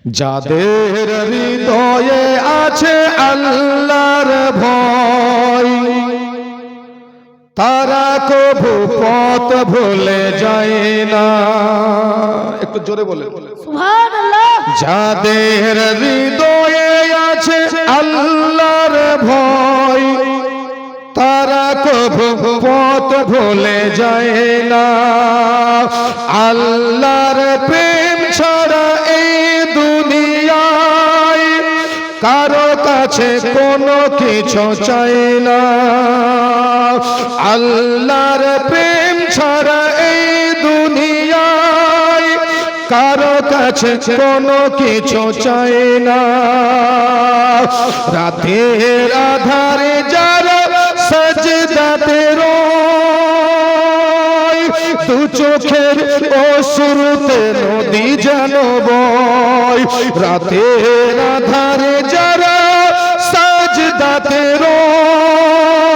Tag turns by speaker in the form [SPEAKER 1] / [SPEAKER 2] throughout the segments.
[SPEAKER 1] যাদের হৃদয়ে আছে আল্লাহর ভয়, তারা কভু পথ ভুলে যায় না। একটু জোরে বলে
[SPEAKER 2] সুবহানাল্লাহ।
[SPEAKER 1] যাদের হৃদয়ে আছে আল্লাহর ভয়, তারা কভু পথ ভুলে যায় না। আল্লাহর প্রেম ছাড়া এই দুনিয়ায় কারো কাছে কোনো কিছু চাই না। আল্লাহর প্রেম ছাড়া এই দুনিয়ায় কারো কাছে কোনো কিছু চাই না। রাতের আধারে যারা সাজদাতে রয়, দু চোখের অশ্রুতে নদী যেন বয়। রাতের আধারে যারা সাজদাতে রয়,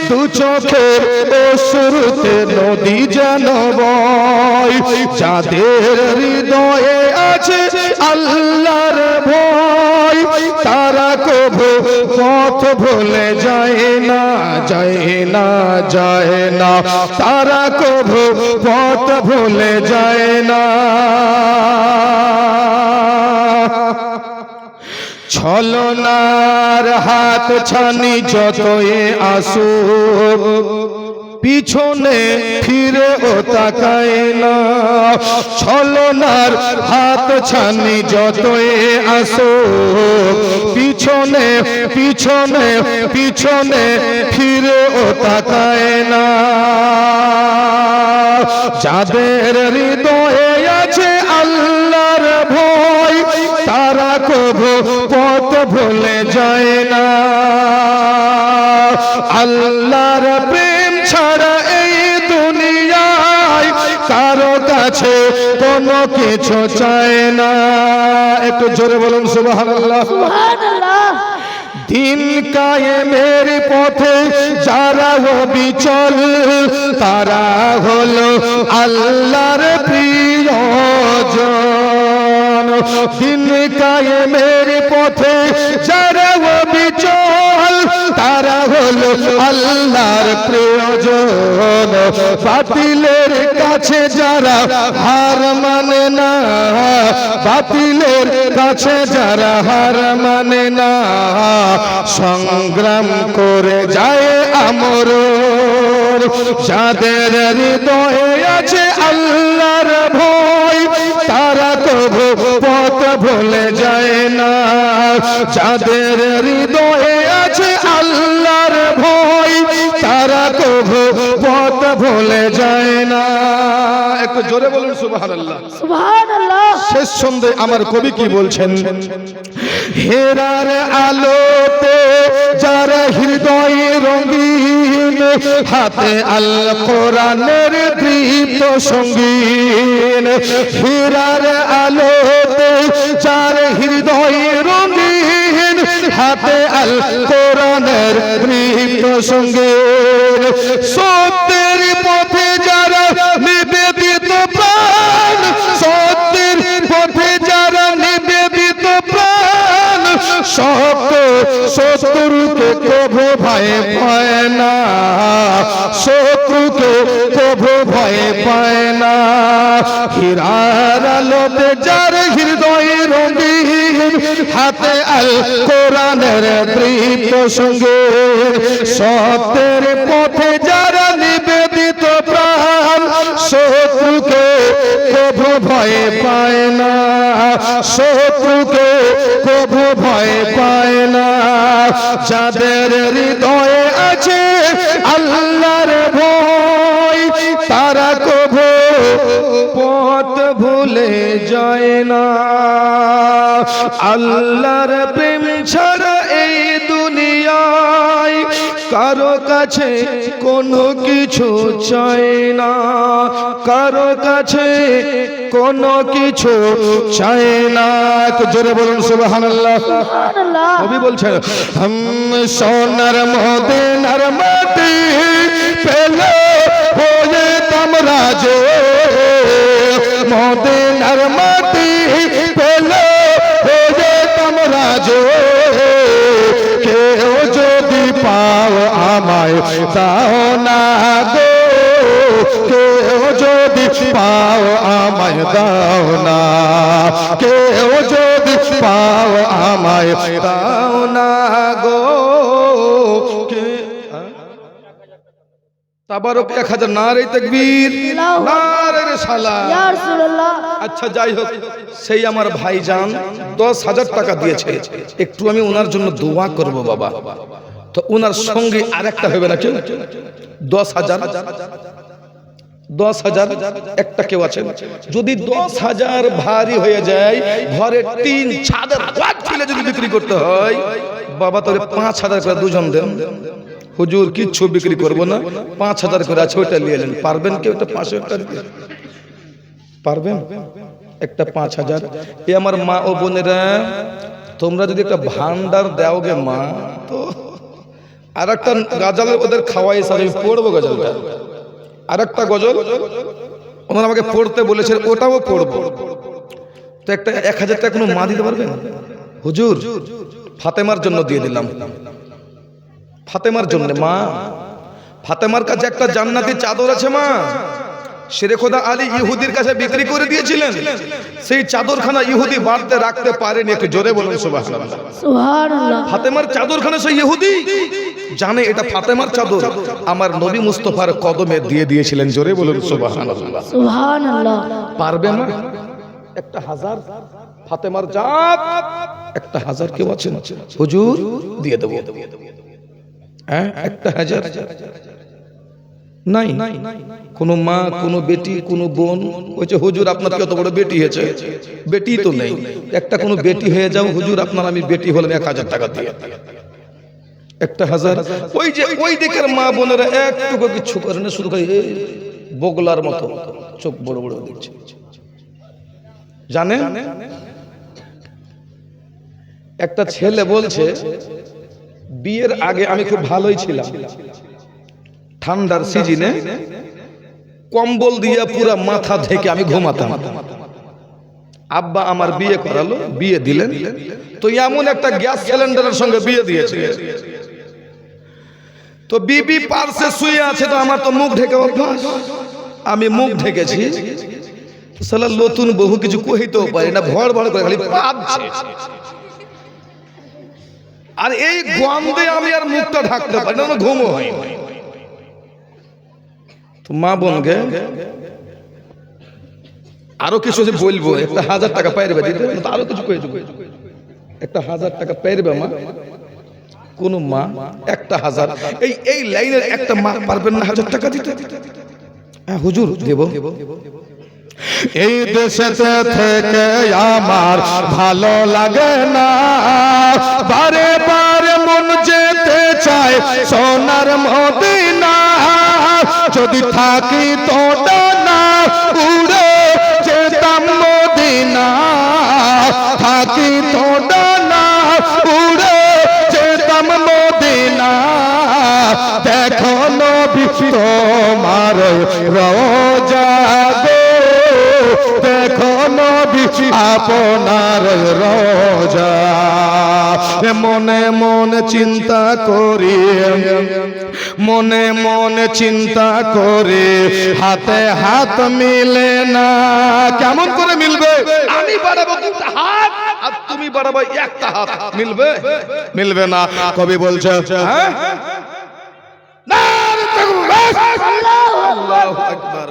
[SPEAKER 1] দু চোখের অশ্রুতে নদী যেন বয়। যাদের হৃদয়ে আছে আল্লাহর ভয়, তারা কভু পথ ভুলে যায় না, যায় না, যায় না। তারা কভু পথ ভুলে যায় না। ছলনার হাত ছানি যতই আসুক, পিছনে ফিরে ও তাকায় না। ছলনার হাত ছানি যতই আসুক, পিছনে পিছনে পিছনে ফিরে ও তাকায় না। যাদের হৃদয়ে আছে আল্লাহর ভয়, তারা কভু পথ ভুলে যায় না। আল্লাহর প্রেম ছাড়া এই দুনিয়ায় কারো কাছে কোনো কিছু চায় না। একটু জোরে বলুন সুবহানাল্লাহ।
[SPEAKER 2] সুবহানাল্লাহ।
[SPEAKER 1] দিন কায়েমের পথে যারা অবিচল, তারা হলো আল্লাহর প্রিয়জন। দিন কায়েমের পথে যারা অবিচল, তারা হলো আল্লাহর প্রিয়জন। বাতিলের কাছে যারা হার মানে না, বাতিলের কাছে যারা হার মানে না, সংগ্রাম করে যায় আমর। যাদের হৃদয়ে আছে আল্লাহর ভয়, তারা কভু পথ ভুলে যায় না। যাদের হৃদয়ে আছে আল্লাহর ভয়, তারা কভু পথ ভুলে যায় না। একটু জোরে বলুন সুবহানাল্লাহ।
[SPEAKER 2] সুবহানাল্লাহ।
[SPEAKER 1] শেষ ছন্দে আমার কবি কি বলছেন? হেরার আলোতে যারা হৃদয় রঙিন, হাতে আল কোরআনের দীপ্ত সঙ্গীন। হেরার আলোতে যার হৃদয় রঙিন, হাতে আল কোরআনের দীপ্ত সঙ্গীন। সত্যের পথে যারা নিবেদিত প্রাণ, সত্যের পথে যারা নিবেদিত প্রাণ, সত্য শত্রুকে কভু ভয় পায় না, শত্রুকে কভু ভয় পায় না। হীরার আলোতে যার হৃদয় রঙিন, হাতে আল কোরআনের দীপ্ত সঙ্গীন। সত্যের পথে যারা নিবেদিত প্রাণ, শত্রুকে কভু ভয় পায় না, শত্রুকে কভু ভয় পায় না। যাদের হৃদয়ে আছে আল্লাহর ভয়, তারা কভু পথ ভুলে যায় না। আল্লাহর প্রেম ছাড়া এই দুনিয়ায় কারো কাছে কোনো কিছু চাই না, কারো কাছে কোনো কিছু চাই না। একটু জোরে বলুন সুবহানাল্লাহ।
[SPEAKER 2] সুবহানাল্লাহ।
[SPEAKER 1] কবি বলছেন, हम সোনার মদিনার মাটি পেলে হয়ে তামরাজে, মদিনার মাটি দাও না গো, কেউ যদি পাও আমায় দাও না, কেউ যদি পাও আমায় দাও না গো। তাবারক 1000 নারে তাকবীর, নারে রিসালাত।
[SPEAKER 2] ইয়া রাসূলুল্লাহ।
[SPEAKER 1] আচ্ছা যাই হোক, সেই আমার ভাইজান 10,000 টাকা দিয়েছে, একটু আমি ওনার জন্য দোয়া করব বাবা। তো ওনার সঙ্গে আরেকটা হবে না কেউ? 10,000 একটা কেউ আছে? যদি 10,000 ভারী হয়ে যায়, ঘরে 3 চাদর ওয়াট ফেলে যদি বিক্রি করতে হয়, বাবা তোরে 5,000 করে দুজন দেন। হুজুর কিচ্ছু বিক্রি করবো না, 5,000 করে আছে, ওইটা নিয়ে নেন। পারবেন কেউ? একটা 500 একটা পারবেন? একটা 5,000। এ আমার মা ও বোনেরা, তোমরা যদি একটা ভান্ডার দাও গে মা, তো আর একটা গজল ওদের খাওয়াই সাথে পড়বো গজলটা। আর একটা গজল ওনারা আমাকে পড়তে বলেছেন, ওটাও পড়বো। তো একটা 1,000 টাকা কোনো মা দিতে পারবেন? হুজুর ফাতেমার জন্য দিয়ে দিলাম, ফাতেমার জন্য। মা, ফাতেমার কাছে একটা জান্নাতি চাদর আছে মা, শেরে খোদা আলী ইহুদির কাছে বিক্রি করে দিয়েছিলেন। সেই চাদরখানা ইহুদি বাড়তে রাখতে পারেনি। একটু জোরে বলুন সুবহানাল্লাহ।
[SPEAKER 2] সুবহানাল্লাহ।
[SPEAKER 1] ফাতেমার চাদরখানা সেই ইহুদি জানে এটা ফাতেমার চাদর, আমার নবী মুস্তাফার কদমে দিয়ে দিয়েছিলেন। জোরে বলুন সুবহানাল্লাহ।
[SPEAKER 2] সুবহানাল্লাহ।
[SPEAKER 1] পারবে মা? একটা 1000 ফাতেমার জাত, একটা 1000 কেউ আছেন? হুজুর দিয়ে দেবো। হ্যাঁ, একটা 1000 নাই? কোনো মা, কোনো বেটি, কোনো বোন বলছে হুজুর আপনার কত বড় বেটি হয়েছে? বেটি তো নেই। একটা কোনো বেটি হয়ে যাও হুজুর, আপনার আমি বেটি হলাম 1000 টাকা দিয়ে। একটা 1000। ওই যে ওই দিকের মা বোনেরা একটুকু কিছু করে না, শুধু করে এই বগলার মতো চোখ বড় বড় দিচ্ছে। জানেন, একটা ছেলে বলছে বিয়ের আগে আমি খুব ভালোই ছিলাম, ঠান্ডার সিজনে কম্বল দিয়ে পুরো মাথা ঢেকে আমি ঘুমাতাম। আব্বা আমার বিয়ে করালো, বিয়ে দিলেন, তো এমন একটা গ্যাস সিলিন্ডারের সঙ্গে বিয়ে দিয়েছে। তো বিবি পার্শ্বে শুয়ে আছে, তো আমার তো মুখ ঢেকে অভ্যাস, আমি মুখ ঢেকেছি। শালা নতুন বহু কিছু কইতেও পারি না, ভড় ভড় করে খালি পাচ্ছে। আর এই গন্ধে আমি আর মুখটা ঢাকতে পারি না, আমার ঘুমও হয় না। তো মা বোনকে আরো কিছু যে বলবো, একটা 1000 টাকা পাইবে দিতে, আরো কিছু কই দেবো। একটা 1000 টাকা পাইবে মা? কোন মা একটা 1000, এই লাইনের একটা মা পারবেন না 1000 টাকা দিতে? হ্যাঁ হুজুর দেব। এই দেশেতে থেকে আমার ভালো লাগে না, বারে বারে মন যেতে চায় সোনার মদিনা। যদি থাকি তো না উড়ে যেতাম মদিনা, থাকি তো না উড়ে যেতাম মদিনা। দেখো নবী তোমার রওজা গো, দেখো নবী আপনার রওজা। মনে মনে চিন্তা করি, মনে মনে চিন্তা করে হাতে হাত মিলে না। কেমন করে মিলবে? আমি বাড়াবো একটা হাত আর তুমি বাড়াবো একটা হাত, মিলবে? মিলবে না। কবি বলছে হ্যাঁ, আল্লাহু আকবার।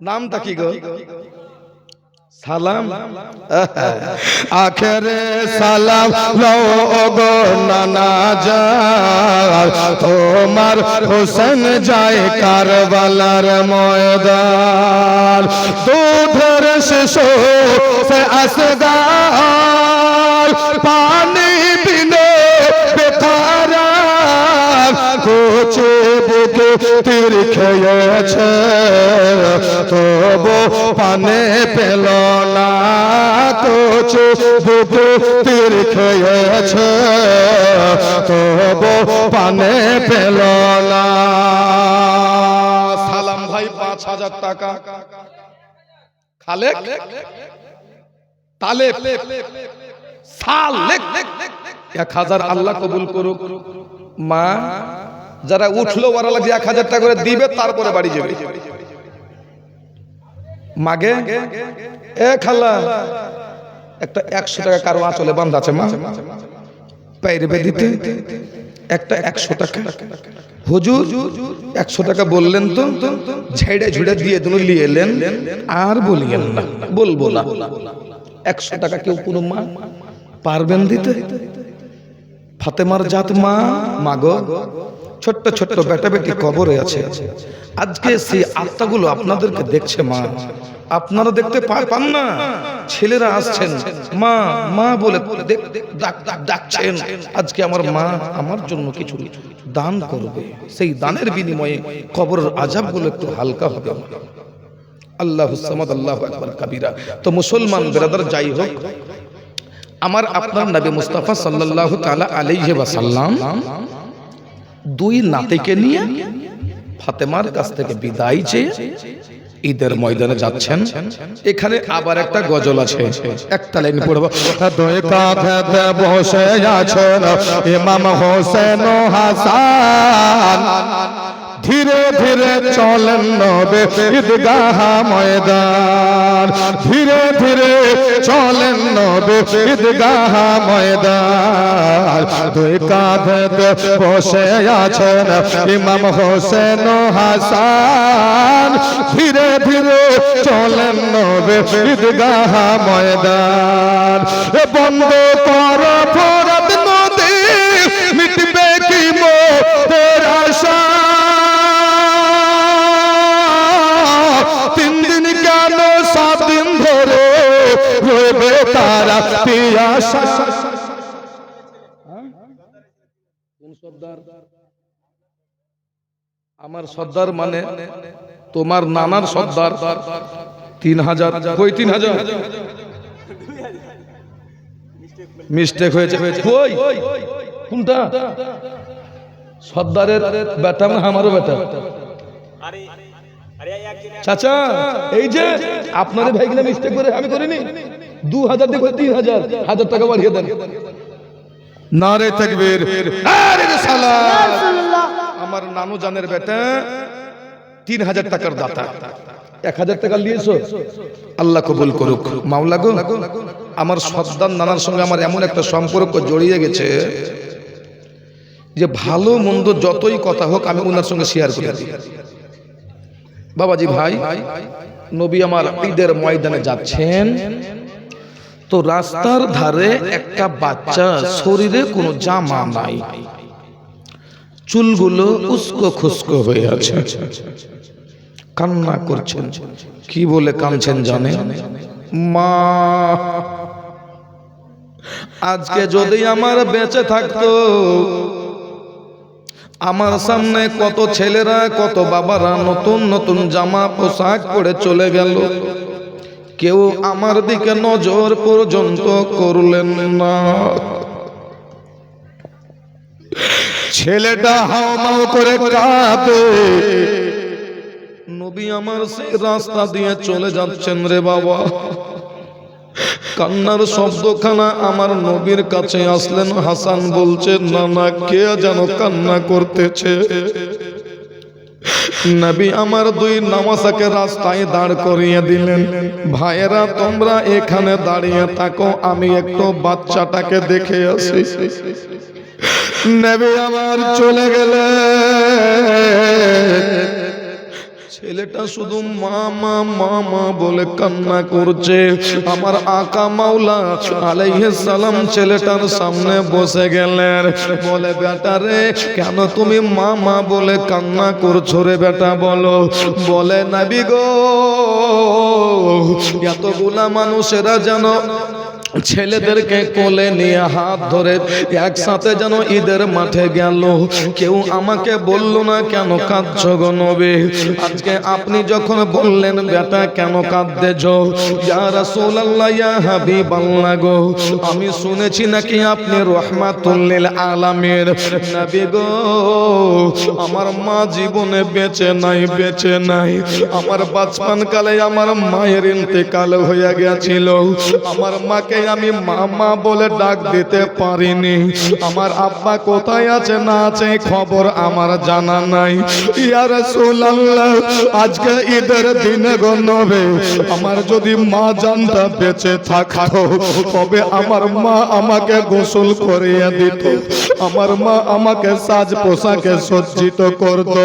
[SPEAKER 1] নামটা কি গো? সালাম। আখেরে সালাম লোগো নানা যার, তোমার হোসেন যায় কারবালার ময়দান। দুধের শিশু সে আসগার, পানি বিনে বেকারা, কোচে বুকে তীর খেয়েছে, তবু পানে পেল না। কোচে বুকে তীর খেয়েছে, তবু পানে পেল না। সালাম ভাই 5000 টাকা। খালেক তালেব সালেক 1000 আল্লাহ কবুল করুক। মা যারা উঠলো ওরা লাগছে 1000 টাকা করে দিবে, তারপরে বাড়ি যাবে। মাগে এ খালা একটা 100 টাকা কারো আঁচলে বান্ধা আছে মা, পাইরে দিতে একটা 100 টাকা। হুজুর 100 টাকা বললেন তো, ঝেড়ে ঝুড়ে দিয়ে দিন, নিয়ে এলেন, আর বলিয়েন না, বলবো না। 100 টাকা কেউ কোনো মা পারবেন দিতে? ফাতেমার জাত মা, মাগো ছোট্ট ছোট্ট বেটা বেটি কবরে আছে, আজকে সেই আত্মাগুলো আপনাদেরকে দেখছে মা, আপনারা দেখতে পান না। ছেলেরা আসছেন মা মা বলে ডাকছেন, আজকে আমার মা আমার জন্য কিছু দান করবে, সেই দানের বিনিময়ে কবরের আযাবগুলো একটু হালকা হবে। আল্লাহুস সামাদ, আল্লাহু আকবার কাবীরা। তো মুসলমান ব্রাদার, যাই হোক, আমার আপনার নবী মুস্তাফা সাল্লাল্লাহু তাআলা আলাইহি ওয়াসাল্লাম দুই নাতিকে নিয়ে ফাতেমার কাছ থেকে বিদায় চেয়ে ঈদের ময়দানে যাচ্ছেন। এখানে আবার একটা গজল আছে, একটা লাইন পড়ব।
[SPEAKER 3] দুই কাঁধে বসে আছেন ইমাম হোসেন ও হাসান, ধীরে ধীরে চলেন নবে ঈদগাহ ময়দান, ধীরে ধীরে চলেন নবে ঈদগাহ ময়দান। দুই কাঁধে বসে আছেন ইমাম হোসেন ও হাসান, ধীরে ধীরে চলেন নবে ঈদগাহ ময়দান। বন্ধ কর ফোরাত নদী, মিটবে কি মোদের আশা, 3 দিন কেন 7 দিন ধরে রবে তারা পিয়াসা।
[SPEAKER 1] আমার সর্দার মানে তোমার নানার সর্দার। 3000 কই 3000 মিস্টেক হয়েছে। কই কোনটা? সর্দারের বেটা না আমারও বেটা? চাচা এই যে আপনাদের ভাই কিনা মিস্টেক করে আমি করিনি। 2000 দেখো 3000, 1000 টাকা বাড়িয়ে দেন।
[SPEAKER 3] নারে তাকবীর, নারে রিসালাত।
[SPEAKER 1] আমার নানু জানের বেটা 3000 টাকার দাতা, 1000 টাকা নিয়েছো, আল্লাহ কবুল করুক। মাওলা গো, আমার সর্দার নানার সঙ্গে আমার এমন একটা সম্পর্ক জড়িয়ে গেছে যে ভালো মন্দ যতই কথা হোক আমি ওনার সঙ্গে শেয়ার করে দিই। বাবাজি ভাই, নবী আমার ঈদের ময়দানে যাচ্ছেন, তো রাস্তার ধারে একটা বাচ্চা, শরীরে কোনো জামা নাই, চুলগুলো উস্কো খুস্কো হয়ে আছে, কান্না করছেন। কি বলে কাঁদছেন জানেন? মা, আজকে যদি আমার বেঁচে থাকতো, আমার সামনে কত ছেলেরা কত বাবারা নতুন নতুন জামা পোশাক পরে চলে গেল, কেউ আমার দিকে নজর পর্যন্ত করলেন না।
[SPEAKER 3] ছেলেটা হাওমাও করে কাঁদে,
[SPEAKER 1] নবী আমার সেই রাস্তা দিয়ে চলে যাচ্ছেন রে বাবা। কান্নার শব্দখানা আমার নবীর কাছে আসলেন। হাসান বলছে, না না, কে যেন কান্না করতেছে। নবী আমার দুই নামাজাকে রাস্তায় দাঁড় করিয়ে দিলেন। ভাইয়েরা তোমরা এখানে দাঁড়িয়ে থাকো, আমি একটু বাচ্চাটাকে দেখে আসি।
[SPEAKER 3] নবী আমার চলে গেলেন।
[SPEAKER 1] ছেলেটা শুধু মামা মামা বলে কান্না করছে। আমার আকা মাওলা আলাইহিস সালাম ছেলেটার সামনে বসে গেলেন। বলে, বেটা রে, কেন তুমি মামা বলে কান্না করছো রে বেটা, বলো। বলে, নবী গো, এতগুলা মানুষেরা যেন ছেলেদেরকে কোলে নিয়ে হাত ধরে একসাথে যেন ঈদের মাঠে গেল, কেউ আমাকে বলল না কেন কাঁদছো গো নবী। আজকে আপনি যখন বললেন বেটা কেন কাঁদতেছ, ইয়া রাসূলুল্লাহ ইয়া হাবিবাল্লাহ গো, আমি শুনেছি নাকি আপনি রাহমাতুল লিল আলামিন। নবী গো, আমার মা জীবনে বেঁচে নাই। আমার বাচপান কালে আমার মায়ের ইন্তেকাল হয়ে গেছিল। আমার মাকে
[SPEAKER 3] আমি মামা বলে ডাক দিতে পারিনি। আমার আব্বা কোথায় আছে না আছে খবর আমার জানা নাই। ইয়া রাসূলুল্লাহ, আজকে ঈদের দিনে গো নবী, আমার যদি মা জানটা বেঁচে থাকতো তবে আমার মা আমাকে গোসল করিয়ে দিত, আমার মা আমাকে সাজ পোশাকে সজ্জিত করত।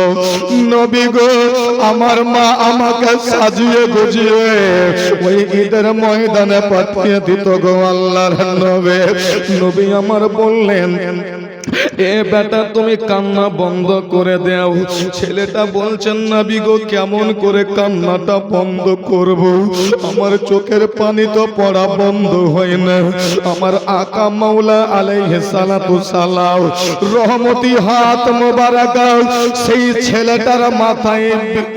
[SPEAKER 3] নবী গো, আমার মা আমাকে সাজিয়ে গুজিয়ে ওই ঈদের ময়দানে পাঠিয়ে দিত গো আল্লাহর নবী। নবী আমার বললেন, এ বেটা তুমি কান্না বন্ধ করে দাও। ছেলেটা বলছেন, নবী গো কেমন করে কান্নাটা বন্ধ করব? আমার চোখের পানি তো পড়া বন্ধ হয় না। আমার আকা মাওলা আলাইহিস সালাতু সালাম রহমতি হাত মোবারক সেই ছেলেটার মাথায়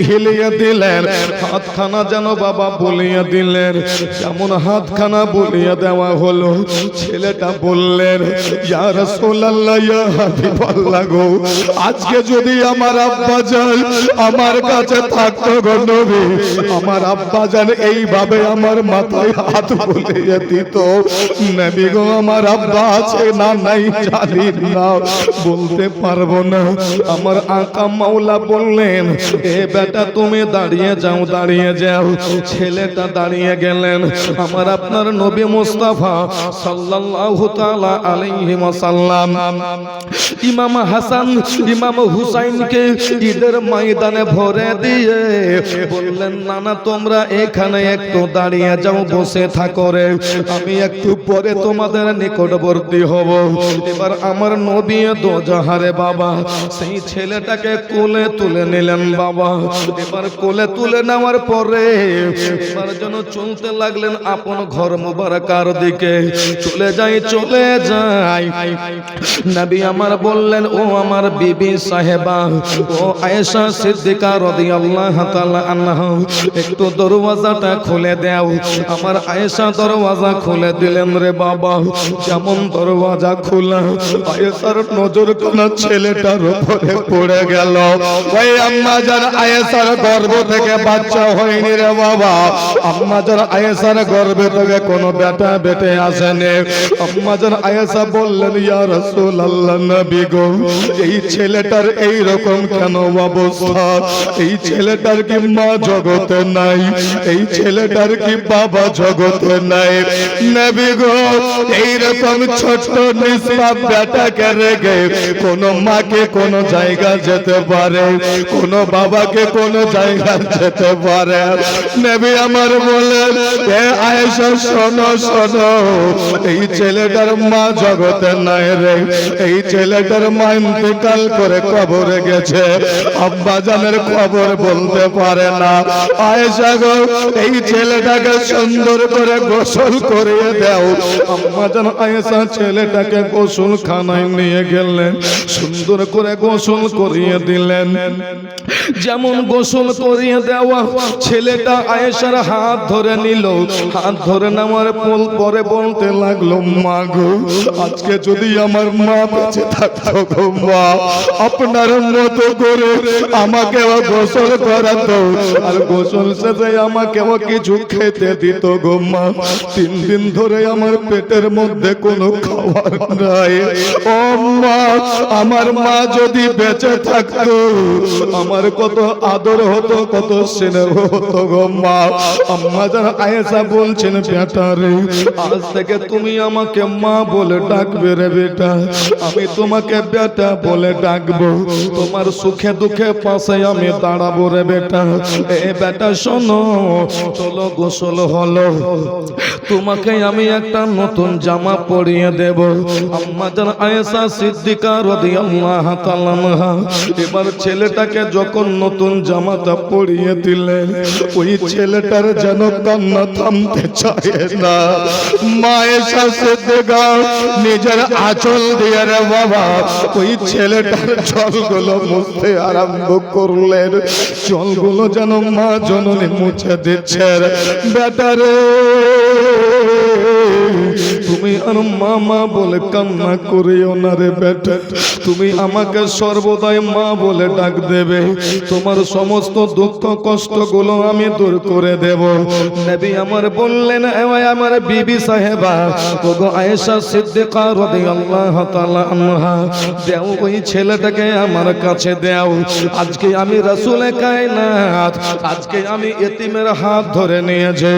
[SPEAKER 3] হিলিয়ে দিলেন। হাতখানা যেন বাবা বলিয়ে দিলেন। যেমন হাতখানা বলিয়ে দেওয়া হলো, ছেলেটা বললেন, ইয়া রাসূলুল্লাহ, ইয়া হাবিবাল্লাহ গো, আজকে যদি আমার আব্বাজান আমার কাছে থাকতো গো নবী, আমার আব্বাজান এইভাবে আমার মাথায় হাত বুলিয়ে দিত। নবী গো, আমার আব্বা আছে না নাই জানি না, বলতে পারবো না। আমার আকা মাওলা বললেন, এ বেটা তুমি দাঁড়িয়ে যাও, দাঁড়িয়ে যাও। ছেলেটা দাঁড়িয়ে গেলেন। আমার আপনার নবী মুস্তাফা সাল্লাল্লাহু তাআলা আলাইহি ওয়াসাল্লাম ইমাম হাসান ইমাম হুসাইনকে ঈদের ময়দানে ভরে দিয়ে বললেন, নানা তোমরা এখানে একটু দাঁড়িয়ে যাও, বসে থাকো রে, আমি একটু পরে তোমাদের নিকটবর্তী হব। এবার আমার নবী দোজাহারে বাবা সেই ছেলেটাকে কোলে তুলে নিলেন বাবা। এবার কোলে তুলে নেওয়ার পরে এবার যেন চলতে লাগলেন আপন ঘর মুবারকার দিকে। চলে যাই, চলে যাই। নবী আমার বললেন, ও আমার বিবি সাহেবা, ও আয়েশা সিদ্দিকা রাদিয়াল্লাহু তাআলা আনহা, একটু দরওয়াজাটা খুলে দাও। আমার আয়েশা দরওয়াজা খুলে দিলেন রে বাবা। যেমন দরওয়াজা খোলা, আয়েশার নজর কোন ছেলেটার উপরে পড়ে গেল। ওই আম্মা জান আয়েশার গর্ভ থেকে বাচ্চা হয়নি রে বাবা। আম্মা জান আয়েশার গর্ভে থেকে কোনো বেটা বেটে আসেনি। আম্মা জান আয়েশা বললেন, ইয়া রাসূলুল্লাহ, নবী গো, এই ছেলেটার এই রকম কেন অবস্থা? এই ছেলেটার কি মা জগতে নাই? এই ছেলেটার কি বাবা জগতে নাই? নবী গো, এই রকম ছোট নিষ্পাপ বেটাকে রেখে কোন মাকে কোন জায়গা যেতে পারে, কোন বাবাকে কোন জায়গা যেতে পারে? নবী আমার বলেন, এ আয়েশা শোনো শোনো, এই ছেলেটার মা জগতে নাই রে। এই ছেলেটার মা ইন্তেকাল করে কবরে গেছে, আব্বা জানের খবর বলতে পারে না। আয়েশা গো, এই ছেলেটাকে সুন্দর করে গোসল করিয়ে দাও। আম্মা জান আয়েশা ছেলেটাকে গোসল খানায় নিয়ে গেলেন, সুন্দর করে গোসল করিয়ে দিলেন। যেমন গোসল করিয়ে দেওয়া, ছেলেটা আয়েশার হাত ধরে নিল। হাত ধরে নেওয়ার পরে বলতে লাগলো, মা গো, আজকে যদি আমার মা বেঁচে থাকতো গো মা, আপনার মতো করে আমাকেও গোসল করাতো, আর গোসল শেষে আমাকেও কিছু খেতে দিত গো মা। 3 দিন ধরে আমার পেটের মধ্যে কোনো খাবার নাই। ও মা, আমার মা যদি বেঁচে থাকতো আমার কত আদর হতো, কত স্নেহ হতো গো মা। আম্মা জান আয়েশা বলছেন, বেটা রে, আজ থেকে তুমি আমাকে মা বলে ডাকবে রে বেটা, আমি তোমাকে বেটা বলে ডাকবো, তোমার সুখে দুঃখে পাশে আমি দাঁড়াবো রে বেটা। এ বেটা শোনো, চলো গোসল হলো, তোমাকে আমি একটা নতুন জামা পরিয়ে দেব। আম্মা জান আয়েশা সিদ্দিকা রাদিয়াল্লাহু তাআলা আনহা এবার ছেলেটাকে যখন নতুন জামাটা পরিয়ে দিলেন, ওই ছেলেটার যেন কান্না থামতে চায় না। মা আয়েশা সিদ্দিকা নিজের আঁচল দিয়ে রে বাবা ওই ছেলেটার চলগুলো মুছতে আরম্ভ করলেন। চলগুলো যেন মা জননী মুছে দিচ্ছে। বেটারে, তুমি আর মামা বলে কান্না করিও না রে বেটা, তুমি আমাকে সর্বদাই মা বলে ডাক দেবে, তোমার সমস্ত দুঃখ কষ্টগুলো আমি দূর করে দেব। নবী আমার বললেন, আমার বিবি সাহেবা ওগো আয়েশা সিদ্দিকা রাদিয়াল্লাহু তাআলা আনহা, দাও ওই ছেলেটাকে আমার কাছে দাও। আজকে আমি রাসূলে কায়নাত, আজকে আমি এতিমের হাত ধরে নিয়েছি,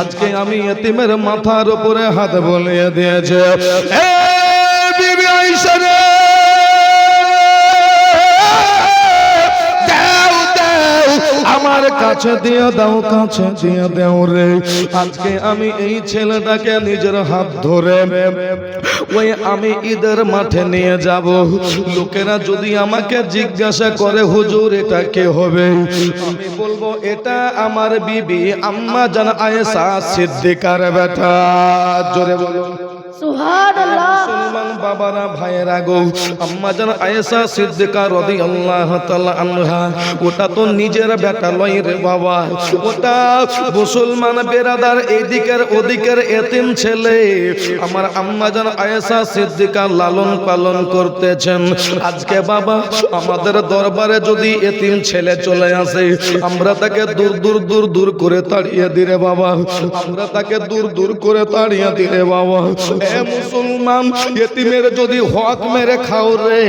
[SPEAKER 3] আজকে আমি এতিমের মাথার উপরে হাত বুলিয়ে দিয়েছি। এ বিবি আয়েশা রে, আমার কাছে দিয়ে দাও, কাছে দিয়ে দাও রে। আজকে আমি এই ছেলেটাকে নিজের হাত ধরে ওই আমি ঈদের মাঠে নিয়ে যাব। লোকেরা যদি আমাকে জিজ্ঞাসা করে হুজুর এটা কে হবে, আমি বলবো এটা আমার বিবি আম্মা জান আয়েশা সিদ্দিকার বেটা। জোরে বলো
[SPEAKER 2] সুবহানাল্লাহ।
[SPEAKER 3] মুসলমান বাবারা ভাইয়েরা গো, আম্মা জান আয়েশা সিদ্দিকা রাদিয়াল্লাহু তাআলা আনহা, ওটা তো নিজের বেটা লয় রে বাবা, ওটা মুসলমান বেরাদার এদিকের ওদিকের এতিম ছেলে আমার আম্মা জান আয়েশা সিদ্দিকা লালন পালন করতেছেন। আজকে বাবা আমাদের দরবারে যদি এতিম ছেলে চলে আসে, আমরা তাকে দূর দূর দূর দূর করে তাড়িয়ে দিরে বাবা, আমরা তাকে দূর দূর করে তাড়িয়ে দিরে বাবা। এ মুসলমান, এতিমের যদি হক মেরে খাও রে,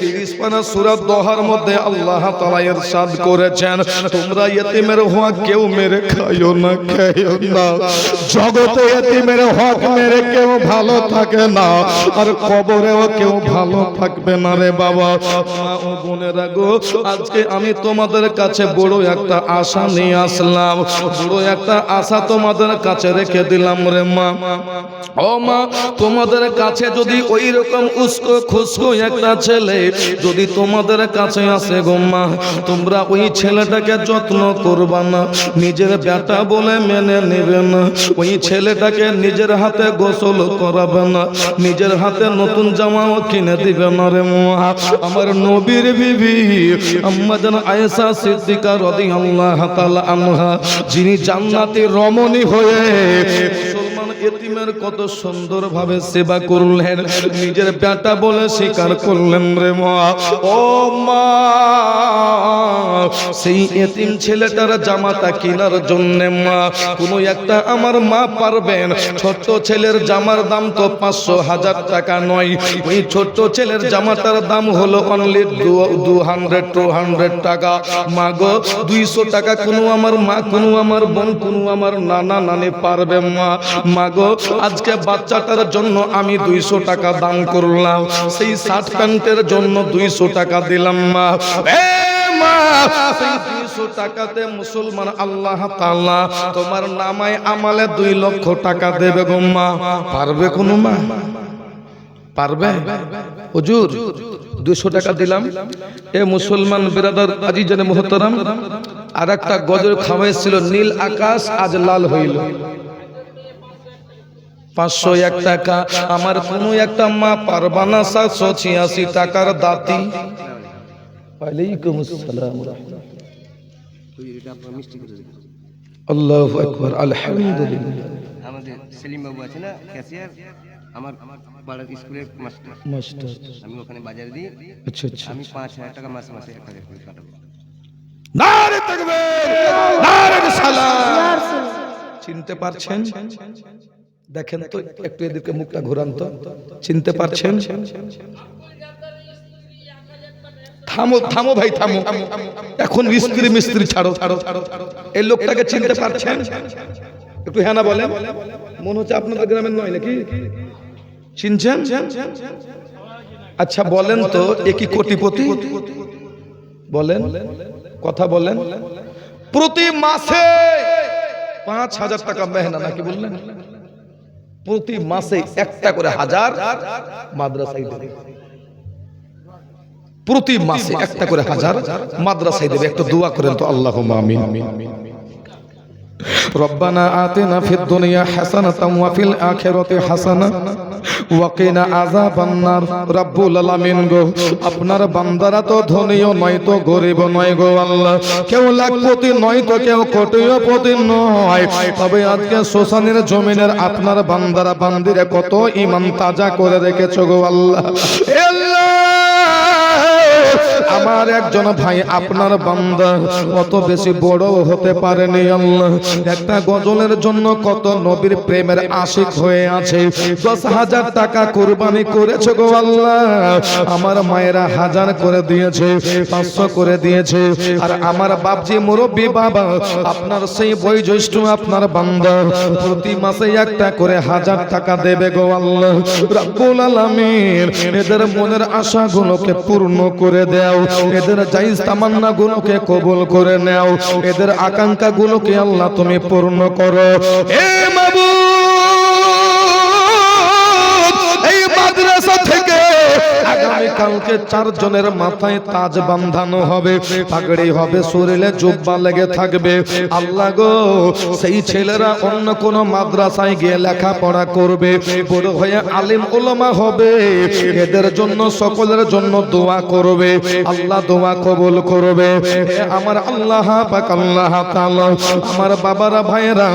[SPEAKER 3] 30 পারা সূরা দোহার মধ্যে আল্লাহ তাআলা ইরশাদ করেছেন, তোমরা এতিমের হক কেউ মেরে খাইও না, খাইও না। জগতে এতিমের হক মেরে কেউ ভালো থাকে না, আর কবরেও কেউ ভালো থাকবে না রে বাবা। মা ও বোনেরা গো, আজকে আমি তোমাদের কাছে বড় একটা আশা নিয়ে আসলাম, বড় একটা আশা তোমাদের কাছে রেখে দিলাম রে মা। ও মা, তোমাদের কাছে যদি ওই রকম উস্কো খুস্কো একটা ছেলে যদি তোমাদের কাছে আসে গো মা, তোমরা ওই ছেলেটাকে যত্ন করবা না, নিজের বেটা বলে মেনে নেবে না, ওই ছেলেটাকে নিজের হাতে গোসল করাবে না, নিজের হাতে নতুন জামাও কিনে দিবে না রে মা। আমার নবীর বিবি আম্মা জান আয়েশা সিদ্দিকা রাদিয়াল্লাহু তাআলা আনহা, যিনি জান্নাতি রমণী হয়ে মুসলমান এতিমের কত সুন্দর ভাবে সেবা করলেন, নিজের বেটা বলে স্বীকার করলেন রে মা। ও মা, সেই এতিম ছেলেটার জামাটা কেনার জন্য মা কোন একটা আমার মা পারবেন? ছোট ছেলের জামার দাম তো 500,000 টাকা নয়, ওই ছোট ছেলের জামাটার দাম হলো অনলি 200 টাকা। মা গো, 200 টাকা কোনো আমার মা, কোনো আমার বোন, কোনো আমার নানা নানি পারবে মা? মা গো, আজকে বাচ্চাটার জন্য আমি 200 টাকা দান করলাম, সেই শার্ট প্যান্টের জন্য 200 টাকা দিলাম মা। মা, সেই 200 টাকাতে মুসলমান আল্লাহ তাআলা তোমার নামায় আমালে 2 লক্ষ টাকা দেবে গো মা। পারবে কোনো মা? পারবে? হুজুর 200 টাকা দিলাম, এ মুসলমান বিরাদার আজিজানে মুহতারাম, আর একটা গজর খাওয়াইছিল, নীল আকাশ আজ লাল হইল। 501 টাকা আমার কোনো একটা মা পারবা না? 786 টাকার দাতি। ওয়ালাইকুম আসসালাম। আল্লাহু আকবার, আলহামদুলিল্লাহ।
[SPEAKER 4] আমাদের সেলিম বাবু আছে না ক্যাশিয়ার, আমার পাড়ার স্কুলের মাস্টার, আমি ওখানে বাজারে দিই।
[SPEAKER 3] আচ্ছা আচ্ছা,
[SPEAKER 4] আমি 5,000 টাকা মাসে মাসে 1,000 করে কাটাবো।
[SPEAKER 3] নারে তাকবীর, নারে সালাম। চিনতে পারছেন? দেখেন তো একটু এদিকে মুখটা ঘোরান তো, চিনতে পারছেন? থামো থামো ভাই, থামো। এখন মিস্ত্রি ছাড়ো ছাড়ো ছাড়ো। এই লোকটাকে চিনতে পারছেন? একটু হ্যাঁ না বলেন। মনে হচ্ছে আপনাদের গ্রামের নয় নাকি? চিনছেন? আচ্ছা বলেন তো, এ কি কোটিপতি? বলেন, কথা বলেন। প্রতি মাসে 5,000 টাকা মেহনত নাকি বললেন? প্রতি মাসে একটা করে 1000 মাদ্রাসায় দেবে, প্রতি মাসে একটা করে 1000 মাদ্রাসায় দেবে। একটু দোয়া করেন তো, আল্লাহুম্মা আমিন। রব্বানা আতিনা ফিদ দুনিয়া হাসানাতাও ওয়া ফিল আখিরাতি হাসানা ওয়া কিনা আযাবান নার। রব্বুল আলামিন গো, আপনার বান্দারা তো ধনীও নয় তো গরিব নয় গো আল্লাহ, কেউ লাখপতি নয় তো কেউ কোটিপতি নয়, তবে আজকে শ্মশানের জমিনের আপনার বান্দারা বান্দিরে কত ঈমান তাজা করে রেখেছো গো আল্লাহ। এ আল্লাহ, আমার একজন ভাই আপনার বান্দা কত বেশি বড় হতে পারেনি আল্লাহ, একটা গজলের জন্য কত নবীর প্রেমের আশিক হয়ে আছে, 10,000 টাকা কুরবানি করেছে গো আল্লাহ। আমার মায়েরা 1000 করে দিয়েছে, 500 করে দিয়েছে, আর আমার বাপজি মুরব্বী বাবা আপনার সেই বয়োজ্যেষ্ঠ আপনার বান্দা প্রতি মাসে একটা করে 1000 টাকা দেবে গো আল্লাহ। রব্বুল আলামিন এদের মনের আশাগুলোকে পূর্ণ করে দাও, এদের জায়েজ তামান্না গুলোকে কবুল করে নাও, এদের আকাঙ্ক্ষা গুলোকে আল্লাহ তুমি পূর্ণ করো। হে মাবুদ, এই মাদ্রাসা থেকে আগামী কালকে 4 জনের মাথায় তাজ বাঁধানো হবে, পাগড়ি হবে, শরীরে জুব্বা লেগে থাকবে। আল্লাহ গো, সেই ছেলেরা অন্য কোন মাদ্রাসায় গিয়ে লেখাপড়া করবে, বড় হয়ে আলিম উলামা হবে, এদের জন্য সকলের জন্য দোয়া করবে, আল্লাহ দোয়া কবুল করবে। হে আমার আল্লাহ পাক, আল্লাহ তাআলা আমার বাবারা ভাইয়েরা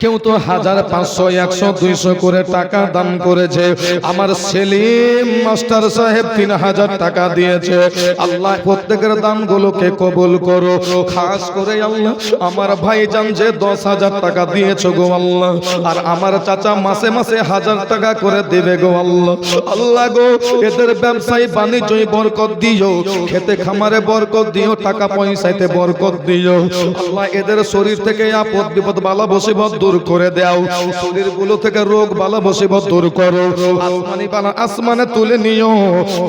[SPEAKER 3] কেউ তো 1000, 500, 100, 200 করে টাকা দান করেছে। আমার সেলিম মাস্টার সাহেব 3000 টাকা দিয়েছে। আল্লাহ প্রত্যেকের দানগুলোকে কবুল করো। খাস করে আল্লাহ আমার ভাইজান যে 10,000 টাকা দিয়েছো গো আল্লাহ, আর আমার চাচা মাসে মাসে 1000 টাকা করে দেবে গো আল্লাহ। আল্লাহ গো, এদের ব্যবসায়ী বাণিজ্যে বরকত দিও, খেতে খামারে বরকত দিও, টাকা পয়সাতে বরকত দিও। আল্লাহ এদের শরীর থেকে আপদ বিপদ বালা মুসিবত দূর করে দাও, শরীর গুলো থেকে রোগ বালা মুসিবত দূর করো। আসমানি বালা আসমানে তুলে নিও,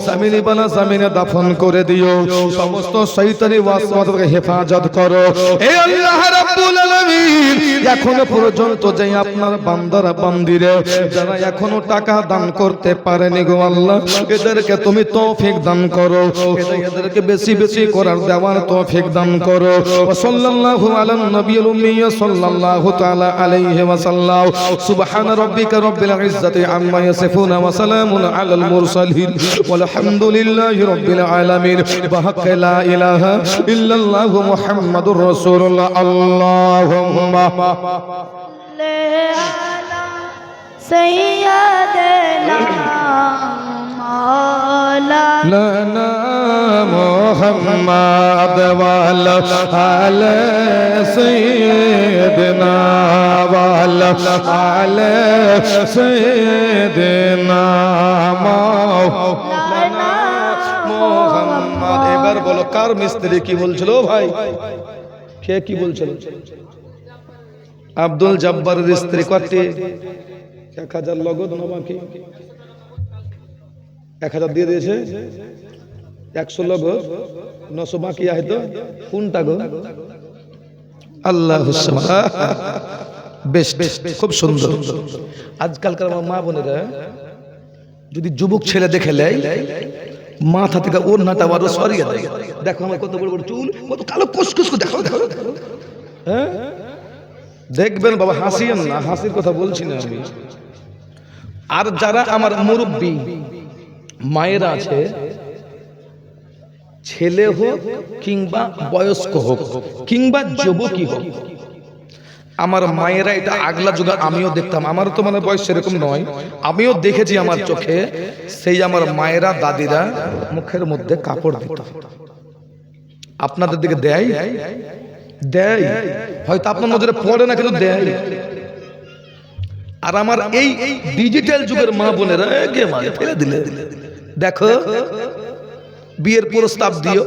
[SPEAKER 3] জমিনি বালা জমিনে দাফন করে দিও, সমস্ত শয়তানি ওয়াসওয়াসা থেকে হেফাজত করো। হে আল্লাহ রাব্বুল আলামিন, এখনো পর্যন্ত যে আপনার বান্দারা বান্দিরে যারা এখনো টাকা দান করতে পারেনি গো আল্লাহ, এদেরকে তুমি তৌফিক দান করো, এদেরকে বেশি বেশি করার দেওয়ার তৌফিক দান করো। সাল্লাল্লাহু আলা নবিয়িল উম্মি সাল্লাল্লাহু তাআলা আলাইহি ওয়া সাল্লাম। সুবহান রাব্বিকা রাব্বিল ইজ্জাতি আম্মা ইয়াসিফুন ওয়া সালামুন আলাল মুরসালিন ওয়ালহামদুলিল্লাহি রাব্বিল আলামিন। বিহাক্কি লা ইলাহা ইল্লাল্লাহু মুহাম্মাদুর রাসূলুল্লাহ। আল্লাহুম্মা
[SPEAKER 2] سيدنا مولانا
[SPEAKER 3] محمد وعلى آل سيدنا وعلى آل سيدنا مولانا محمد। এবার বলো কার মিস্ত্রি কি বলছিল ভাই, কে কি বলছিল? আব্দুল জব্বারের স্ত্রী কত? 1000 নগদ না বাকি? 1000 দিয়ে দিয়েছে, 100 নগদ, 900 বাকি আছে। কোনটা গো? আল্লাহু সুবহান। বেশ বেশ, খুব সুন্দর। আজকালকার মা বোনেরা যদি যুবক ছেলে দেখে লেয়, মাথা থেকে ওড়নাটা বড় সরিয়ে দেয়। দেখো আমার কত বড় বড় চুল, কত কালো কুসকুস, দেখো দেখো। হ্যাঁ দেখবেন বাবা, হাসিয়েন না, হাসির কথা বলছি না আমি। আর যারা আমার মুরব্বী মায়েরা আছে, ছেলে হোক কিংবা বয়স্ক হোক কিংবা যুবকই হোক, আমার মায়েরা এটা আগলা যুগে আমিও দেখতাম, আমারও তো মানে বয়স সেরকম নয়, আমিও দেখেছি আমার চোখে। সেই আমার মায়েরা দাদিরা মুখের মধ্যে কাপড় দিত। আপনাদের দিকে দেয় দেয় হয়তো আপনার নজরে পড়ে না, কিন্তু দেয়। আর আমার এই ডিজিটাল যুগের মা বোনেরা ফেলে দিলে, দেখো বিয়ের প্রস্তাব দিও,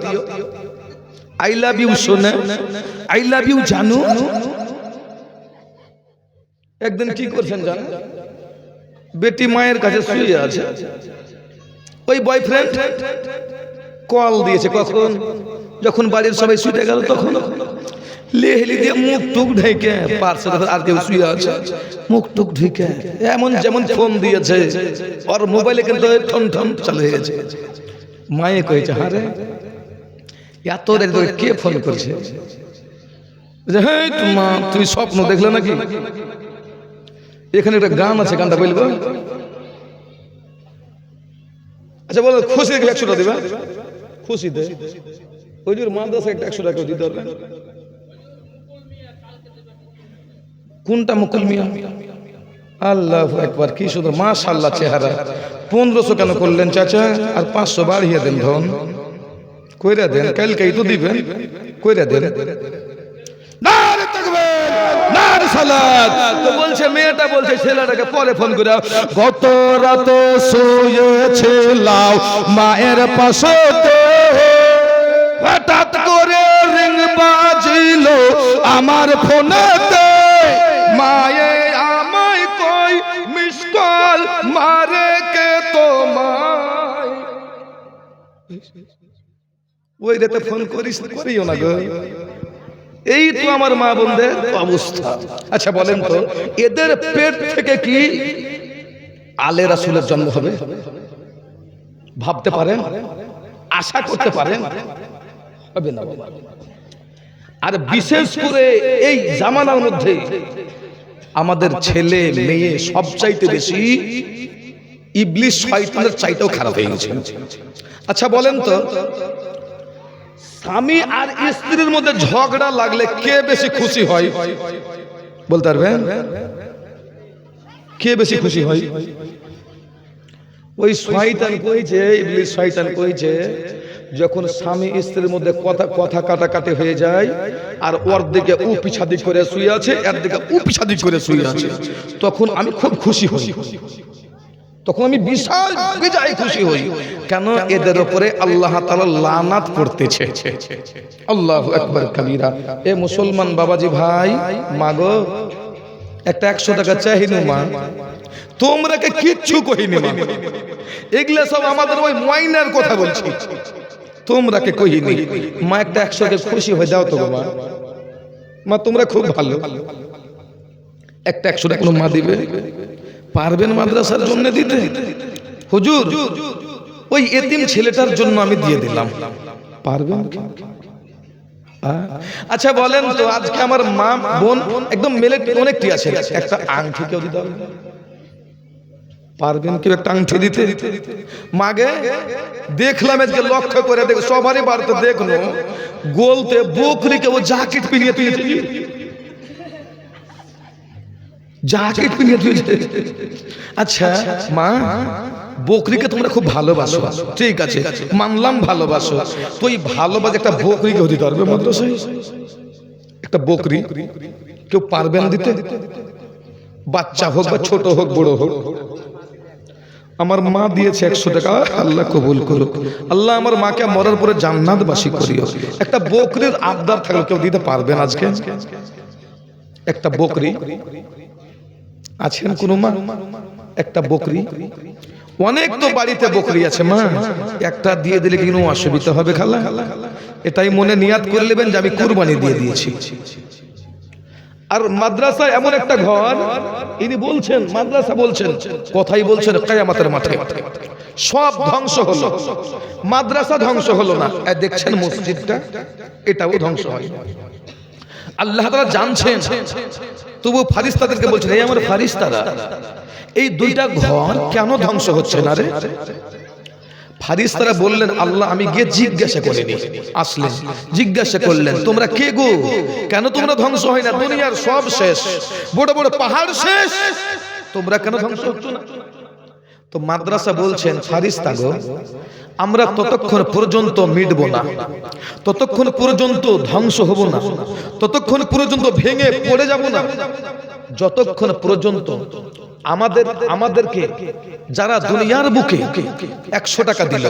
[SPEAKER 3] আই লাভ ইউ সোনা, আই লাভ ইউ জানু। একদিন কি করছেন জান, বেটি মায়ের কাছে শুয়ে আছে, ওই বয়ফ্রেন্ড কল দিয়েছে। কখন? যখন বাড়ির সবাই শুয়ে গেল, তখন লেহলি দিয়ে মুখ টুক ঢেকে, পার্শ্বে আর কেউ শুয়ে আছে, মুখ টুক ঢেকে এমন যেমন ফোন দিয়েছে, ওর মোবাইলে কিন্তু ঠন ঠন চালু হয়ে গেছে। মায়ে কয়েছে, হারে এত কে ফোন করছে?
[SPEAKER 1] যে হ্যাঁ মা তুই স্বপ্ন দেখলে নাকি? এখানে একটা গান আছে, গানটা বলবো? আচ্ছা বলো, খুশি দেখলে 100 টাকা দিবা? খুশিতে ওই যে মাদ্রাসা একটা 100 টাকা দিতে হবে। কোনটা মুকুল মিয়া? আল্লাহু আকবার, কি সুন্দর মাশাআল্লাহ চেহারা। 1500 কেন করলেন চাচা? আর 500 বাড়িয়ে দেন, ধন কইরা দেন, কালকেই তো দিবেন, কইরা দেন। নারে তাকবীর, নারে সালাত। তো বলছে মেয়েটা বলছে ছেলেটাকে পরে ফোন করে,
[SPEAKER 3] গত রাতে শুয়েছিলাম মায়ের পাশেতে,
[SPEAKER 1] হঠাৎ করে
[SPEAKER 3] রিং বাজিল আমার ফোনেতে,
[SPEAKER 1] মায়ে আমায় কই মিস কল মারে কে তোমায়। ওই রাতে ফোন করিও না গো। এই তো আমার মা বোনদের অবস্থা। আচ্ছা বলেন তো, এদের পেট থেকে কি আলে রাসূলের জন্ম হবে? ভাবতে পারেন? আশা করতে পারেন? হবে না। আর বিশেষ করে এই জামানার মধ্যে আমাদের ছেলে মেয়ে সবচাইতে বেশি ইবলিস শয়তানের চাইতেও খারাপ হয়ে গেছে। আচ্ছা বলেন তো, স্বামী আর স্ত্রীর মধ্যে ঝগড়া লাগলে কে বেশি খুশি হয়? বলতে পারবেন? কে বেশি খুশি হয়? ওই শয়তান কইছে, ইবলিস শয়তান কইছে, যখন স্বামী স্ত্রীর মধ্যে কথা কাটাকাটি হয়ে যায়, আর ওর দিকে ও পিছাদি করে শুয়ে আছে, এর দিকে ও পিছাদি করে শুয়ে আছে, তখন আমি খুব খুশি হই, তখন আমি বিশাল বিজয় খুশি হই। কেন? এদের উপরে আল্লাহ তাআলা লানাত করতেছে। আল্লাহু আকবার কাবীরা। এ মুসলমান বাবাজি ভাই, মাগো একটা 100 টাকা চাইনু মা, তোমরা কে কিচ্ছু কইনি মা, এগুলা সব আমাদের ওই ময়নার কথা বলছি, তোমরা কে কইনি মা। একটা 100 কে খুশি হয়ে দাও তো মা। মা তোমরা খুব ভালো, একটা 100 টাকা মা দিবে? পারবেন মাদ্রাসার জন্য দিতে? হুজুর ওই এতিম ছেলেটার জন্য আমি দিয়ে দিলাম, পারবেন? আচ্ছা বলেন তো, আজকে আমার মা বোন একদম মেলে অনেকটি আছে, একটা আংটি কেউ দিতে হবে? পারবেন কেউ একটা আংটি দিতে? মাগে দেখলাম আজকে লক্ষ্য করে, দেখ সবারই বাড়িতে দেখলো গোলতে বকরিকে ও জ্যাকেট পিনিয়ে তুলেছে, জ্যাকেট পিনিয়ে তুলেছে। আচ্ছা মা, বকরিকে তোমরা খুব ভালোবাসো, ঠিক আছে মানলাম ভালোবাসো, তো এই ভালোবাসা একটা বকরিকে দিতে পারবে মাদ্রাসায়? একটা বকরি কেউ পারবেন দিতে? বাচ্চা হোক বা ছোট হোক বড় হোক। আমার মা দিয়েছে 100 টাকা, আল্লাহ কবুল করুক। আল্লাহ আমার মাকে মরার পরে জান্নাতবাসী করিও। একটা বকরির আবদার থাকলে কেউ দিতে পারবেন আজকে? একটা বকরি আছেন কোন মা? একটা বকরি, অনেক তো বাড়িতে বকরি আছে মা, একটা দিয়ে দিলে কোনো অসুবিধা হবে খালা? এটাই মনে নিয়াত করে নেবেন যে আমি কুরবানি দিয়ে দিয়েছি। আর মাদ্রাসা এমন একটা ঘর, ইনি বলছেন, মাদ্রাসা বলছেন, কথাই বলছেন কিয়ামতের মাঠে সব ধ্বংস হলো, মাদ্রাসা ধ্বংস হলো না। দেখছেন মসজিদটা, এটাও ধ্বংস হয়। আল্লাহ তাআলা জানছেন, তবু ফারিস্তাদেরকে বলছেন, এই আমার ফারিস্তারা, এই দুইটা ঘর কেন ধ্বংস হচ্ছে না রে? ফারিস্তারা বললেন, আল্লাহ আমি গিয়ে জিজ্ঞাসা করিনি। আসলেন জিজ্ঞাসা করলেন, তোমরা কে গো, কেন তোমরা ধ্বংস হয় না? দুনিয়ার সব শেষ, বড় বড় পাহাড় শেষ, তোমরা কেন ধ্বংস হচ্ছ না? তো মাদ্রাসা বলছেন, ফারিস্তা গো, আমরা ততক্ষণ পর্যন্ত মিটব না, ততক্ষণ পর্যন্ত ধ্বংস হব না, ততক্ষণ পর্যন্ত ভেঙে পড়ে যাব না, যতক্ষণ পর্যন্ত আমাদেরকে যারা দুনিয়ার বুকে 100 টাকা দিল,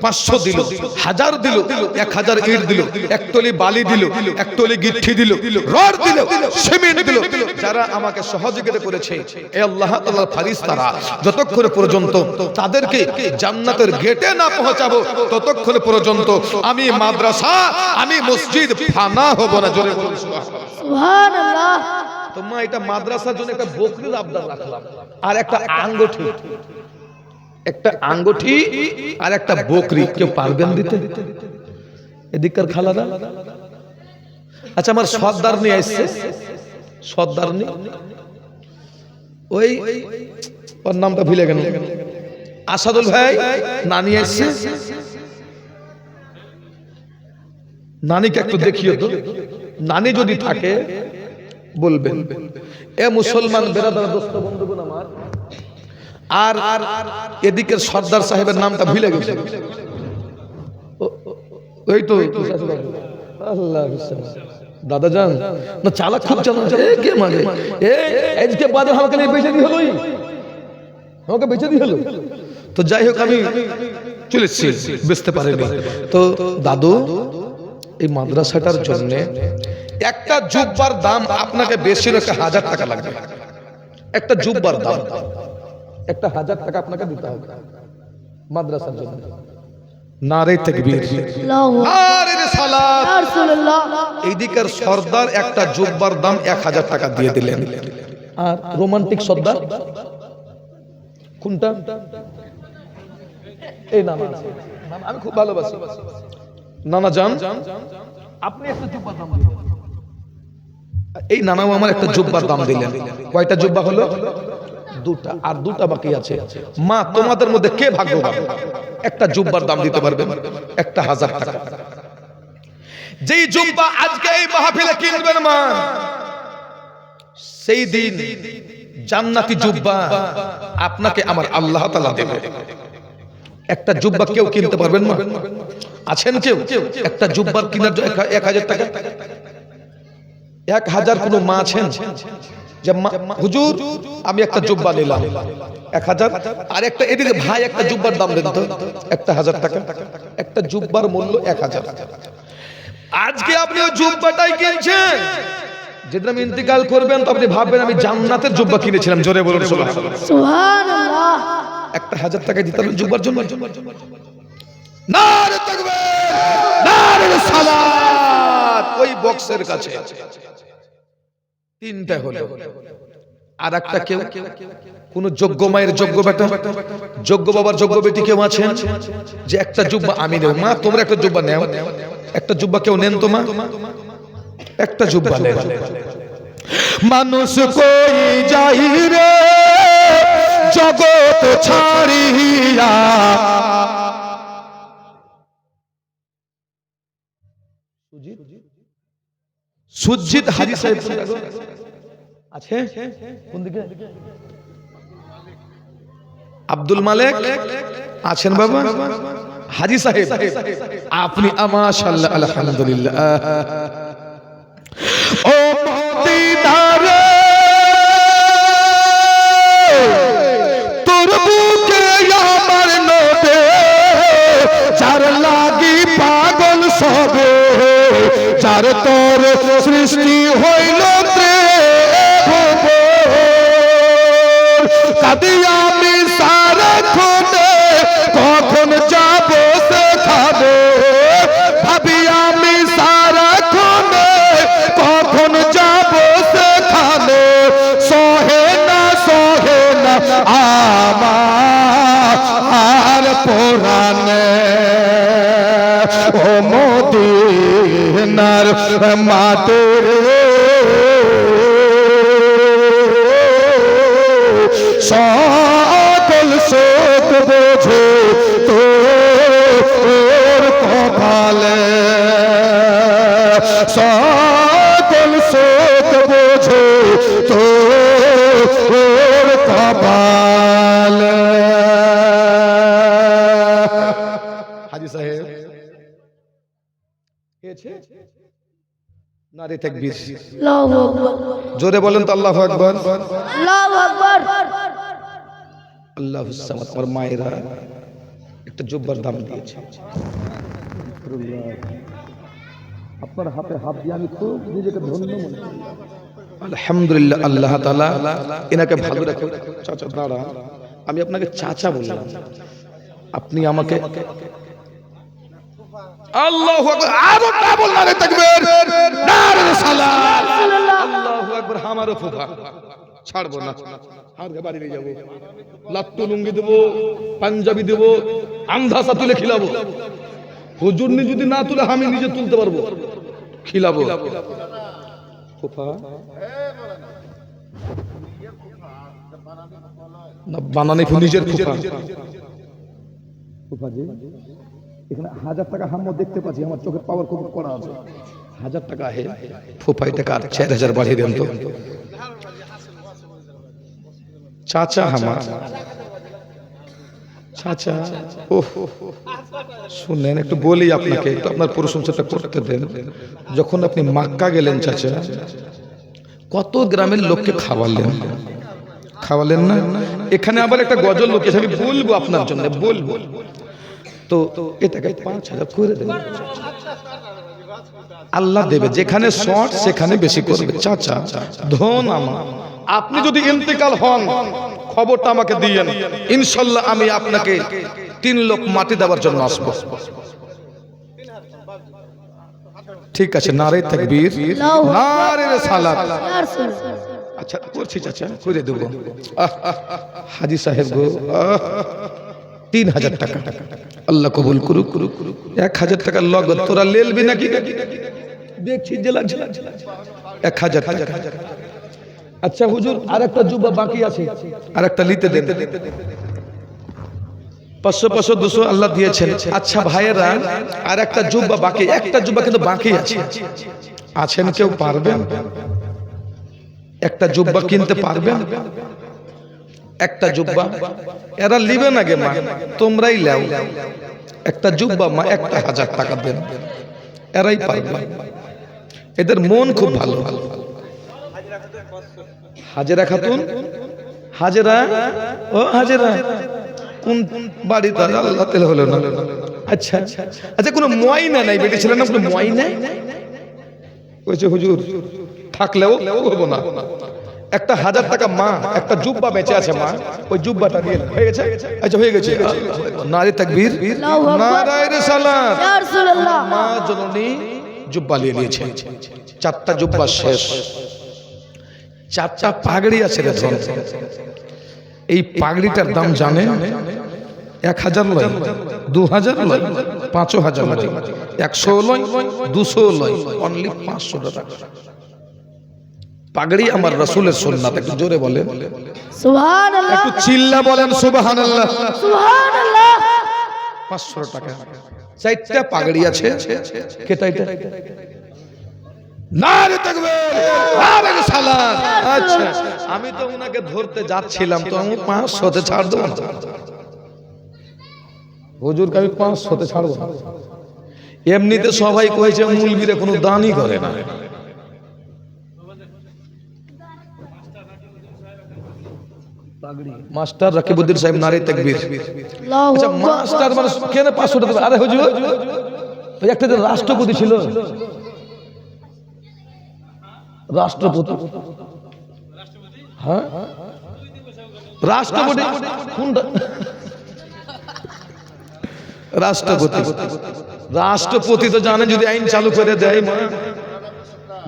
[SPEAKER 1] 500 দিল, 1000 দিল, 1000 ইট দিল, এক টলি বালি দিল, এক টলি গিট্টি দিল, রড দিল, সিমেন্ট দিল, যারা আমাকে সহযোগিতা করেছে, এ আল্লাহ তাআলার ফারিস্তারা, যতক্ষণ পর্যন্ত তাদেরকে জান্নাতের গেটে না পৌঁছাবো, ততক্ষণ পর্যন্ত আমি মাদ্রাসা, আমি মসজিদ ফানা হব না। জোরে বলুন
[SPEAKER 2] সুবহানাল্লাহ।
[SPEAKER 1] তো মা, এটা মাদ্রাসার জন্য একটা বকরির আবদার রাখলাম, আর একটা আঙ্গুঠি, একটা আঙ্গুঠি আর একটা বকরি, কেউ পারবেন দিতে? এদিককার খালারা আচ্ছা আমার সর্দার নিয়ে আসছে, সর্দার নিয়ে ওই ওর নামটা ভুলে গেল, আসাদুল ভাই নানি আসছে, নানিকে একটু দেখিও তো, নানি যদি থাকে বলবেন। এ মুসলমান বেরাদার দোস্ত বন্ধুগণ আমার, আর এদিকের সর্দার সাহেবের নামটা ভুলে গেছে, ওই তো আল্লাহ দাদা জান না চালা খুব জানা কে মানে আজকে বাদে আমাকে নিয়ে বেঁচে দিয়ে হলো, আমাকে বেঁচে দিয়ে হলো। তো যাই হোক আমি চলেছি, বুঝতে পারিনি। তো দাদু এই মাদ্রাসাটার জন্য একটা জুব্বার দাম আপনাকে বেশি 1000 টাকা লাগবে, একটা জুব্বার দাম 1000 টাকা আপনাকে দিতে হবে মাদ্রাসার জন্য। নারে তাকবীর, নারে রিসালাত।
[SPEAKER 2] ইয়া রাসূলুল্লাহ।
[SPEAKER 1] এইদিকের সর্দার একটা জুব্বার দাম 1000 টাকা দিয়ে দিলেন। আর রোমান্টিক সর্দার কোনটা? এই নানা, আমি খুব ভালোবাসি নানা জান, আপনি একটা জুব্বার দাম দিলেন। এই নানাও আমার একটা জুব্বার দাম দিলেন। কয়টা জুব্বা হলো? দুটা, আর দুটা বাকি আছে। মা তোমাদের মধ্যে কে ভাগ্যবান একটা জুব্বার দাম দিতে পারবে? 1000 টাকা। যেই জুব্বা আজকে এই মাহফিলে কিনবেন মা, সেই দিন জান্নাতি জুব্বা আপনাকে আমার আল্লাহ তাআলা দেবে। একটা জুব্বা কেউ কিনতে পারবেন না? আছেন কেউ? একটা জুব্বার কিনার 1000 টাকা? 1000 কোন মা আছেন যে হুজুর আমি একটা জুব্বা নিলাম 1000, আর একটা এদিকে ভাই একটা জুব্বার দাম দেন তো 1000 টাকা। একটা জুব্বার মূল্য 1000। আজকে আপনি ওই জুব্বাটাই কিনছেন, যেদিন আমি ইন্তিকাল করবেন তো আপনি ভাববেন আমি জান্নাতের জুব্বা কিনেছিলাম। জোরে বলুন সুবহানাল্লাহ।
[SPEAKER 2] সুবহানাল্লাহ।
[SPEAKER 1] 1000 টাকা দিতে হবে জুব্বার জন্য। নারে তাকবীর, নারে সালাত। ওই বক্সের কাছে তিনটা হলো। আর একটা কেউ কোন যোগ্য মায়ের যোগ্য বেটা, যোগ্য বাবার যোগ্য বেটি কেউ আছেন যে একটা জুব্বা আমি নেব? মা তোমরা একটা জুব্বা নেও, একটা জুব্বা কেউ নেন তো মা, একটা জুব্বা নেন।
[SPEAKER 3] মানুষ কই যাই রে জগৎ ছাড়িয়া,
[SPEAKER 1] সুজিত হাজি সাহেব আছে কোন দিকে? আব্দুল মালিক আছেন বাবা? হাজি সাহেব আপনি মাশাআল্লাহ আলহামদুলিল্লাহ।
[SPEAKER 3] ও মদিনারে তোর বুকে আমার নবে, যার লাগি পাগল সবে, যার তোর সৃষ্টি হইল কাদি আমি সারাক্ষণে কখন যাব সেখানে, ভাবি আমি সারাক্ষণে কখন যাব সেখানে, সহে না আমার পুরাণে। ও মদিনার মাটির সকল শোক বোঝে তোর কপালে, সকল শোক বোঝে তোর কপালে।
[SPEAKER 1] হাজি সাহেব নারে তাকবীর,
[SPEAKER 2] আল্লাহু আকবার।
[SPEAKER 1] জোরে বলেন তো আল্লাহু আকবার।
[SPEAKER 2] আল্লাহু আকবার।
[SPEAKER 1] আল্লাহু সামাদ। আমার মায়েরা একটা জুব্বার দাম দিয়েছে, আপনার হাতে হাত দিয়ে আমি খুব নিজেকে ধন্য মনে করি। আলহামদুলিল্লাহ, আল্লাহ তাআলা এনাকে ভালো রাখুন। চাচা দাঁড়া, আমি আপনাকে চাচা বললাম, আপনি আমাকে আল্লাহু আকবার। আরো ডাবল নারে তাকবীর, নারে সালাত। আল্লাহু আকবার। আমারও ফুফা ছাড়বো না, আর বাড়ি নিয়ে যাবো, লাত্তু লুঙ্গি দেবো, পাঞ্জাবি দেবো, আন্ধাসা তুলে খিলাবো। হুজুর যদি না তুলে আমি নিজে তুলতে পারবো। খিলাবো ফুফা না বানানি নিজের ফুফা ফুফাজি এখানে 1000 টাকা হাম্মো দেখতে পাচ্ছি, আমার চোখের পাওয়ার খুব কড়া আছে। 1000 টাকা হে ফুফাই টাকা 4000 বাড়িয়ে দেন তো চাচা আমার চাচা। ওহ শুনেন একটু বলি আপনাকে, একটু আপনার প্রশংসাটা করতে দেন। যখন আপনি মক্কা গেলেন চাচা, কত গ্রামের লোককে খাওয়ালেন না? এখানে আবার একটা গজল লোক এসে, আমি বলবো আপনার জন্য, বলবো তো এটাকে 5000 করে দেবেন, আল্লাহ দেবে। যেখানে শর্ট সেখানে বেশি করবে চাচা। ধন আমার, আপনি যদি ইন্তেকাল হন খবরটা আমাকে দিয়েন, ইনশাআল্লাহ আমি আপনাকে 3 লক্ষ মাটি দেওয়ার জন্য আসবো। ঠিক আছে, নারে তাকবীর, নারে সালাত। আচ্ছা করছি চাচা, করে দেব। হাজী সাহেব গো, 3000 টাকা আল্লাহ কবুল করুক। 1000 টাকা লগত তোরা লেলবি নাকি? দেখছি যে লাগছে 1000 টাকা। আচ্ছা হুজুর, আরেকটা জুব্বা বাকি আছে, আরেকটা নিতে দেন। 500 500 200 আল্লাহ দিয়েছেন। আচ্ছা ভাইয়েরা, আরেকটা জুব্বা বাকি, একটা জুব্বা কিন্তু বাকি আছে। আছেন কেউ পারবেন? একটা জুব্বা কিনতে পারবেন? একটা জুব্বা এরা লিবে না গে মা, তোমরাই লাও। একটা জুব্বা মা 1000 টাকা দেন, এরাই পারবে। এদের মন খুব ভালো। হাজেরা খাতুন, হাজেরা, ও হাজেরা কোন বাড়িতে? আল্লাহ তেল হলো না। আচ্ছা আচ্ছা, কোনো ময়না নাই বেটি ছিল না? কোনো ময়না কইছে হুজুর থাকলেও হবো না। একটা 1000 টাকা মা একটা জুব্বা বেঁচে আছে মা, ওই জুব্বাটা দিয়ে হয়ে গেছে। আচ্ছা হয়ে গেছে, নারে তাকবীর, নারে রিসালাত।
[SPEAKER 2] ইয়া রাসূলুল্লাহ,
[SPEAKER 1] মা জননী জুব্বা নিয়ে নিয়েছে। 4টা জুব্বা শেষ, 4টা পাগড়ি আছে রে ধন। এই পাগড়িটার দাম জানে? 1000 লয়, 2000 লয়, 5000 লয়, 100 লয়, 200 লয়, অনলি 500 টাকা। পাগড়ি আমার রাসূলের সুন্নাত। একটু জোরে বলেন
[SPEAKER 2] সুবহানাল্লাহ,
[SPEAKER 3] একটু চিল্লা বলেন সুবহানাল্লাহ।
[SPEAKER 2] সুবহানাল্লাহ।
[SPEAKER 1] 500 টাকা। 4টা পাগড়ি আছে। কেটা এটা? নারে তাকবীর, নারে সালাত। আচ্ছা, আমি তো উনাকে ধরতে যাচ্ছিলাম, তো আমি 500 তে ছাড় দেব না হুজুরকে, আমি 500 তে ছাড়ব না। এমনিতে সবাই কইছে মুলবিরে কোনো দানই করে না। মাস্টার রাকিবউদ্দিন সাহেব, নারে তাকবীর।
[SPEAKER 2] আল্লাহু
[SPEAKER 1] আচ্ছা
[SPEAKER 2] আকবার।
[SPEAKER 1] মাস্টার মানে কেন 500 টাকা? আরে হুজুর, ওই একটা যে রাষ্ট্রপতি ছিল, রাষ্ট্রপতি, হ্যাঁ রাষ্ট্রপতি কোনটা? রাষ্ট্রপতি। রাষ্ট্রপতি তো জানে যদি আইন চালু করে দেয় মা,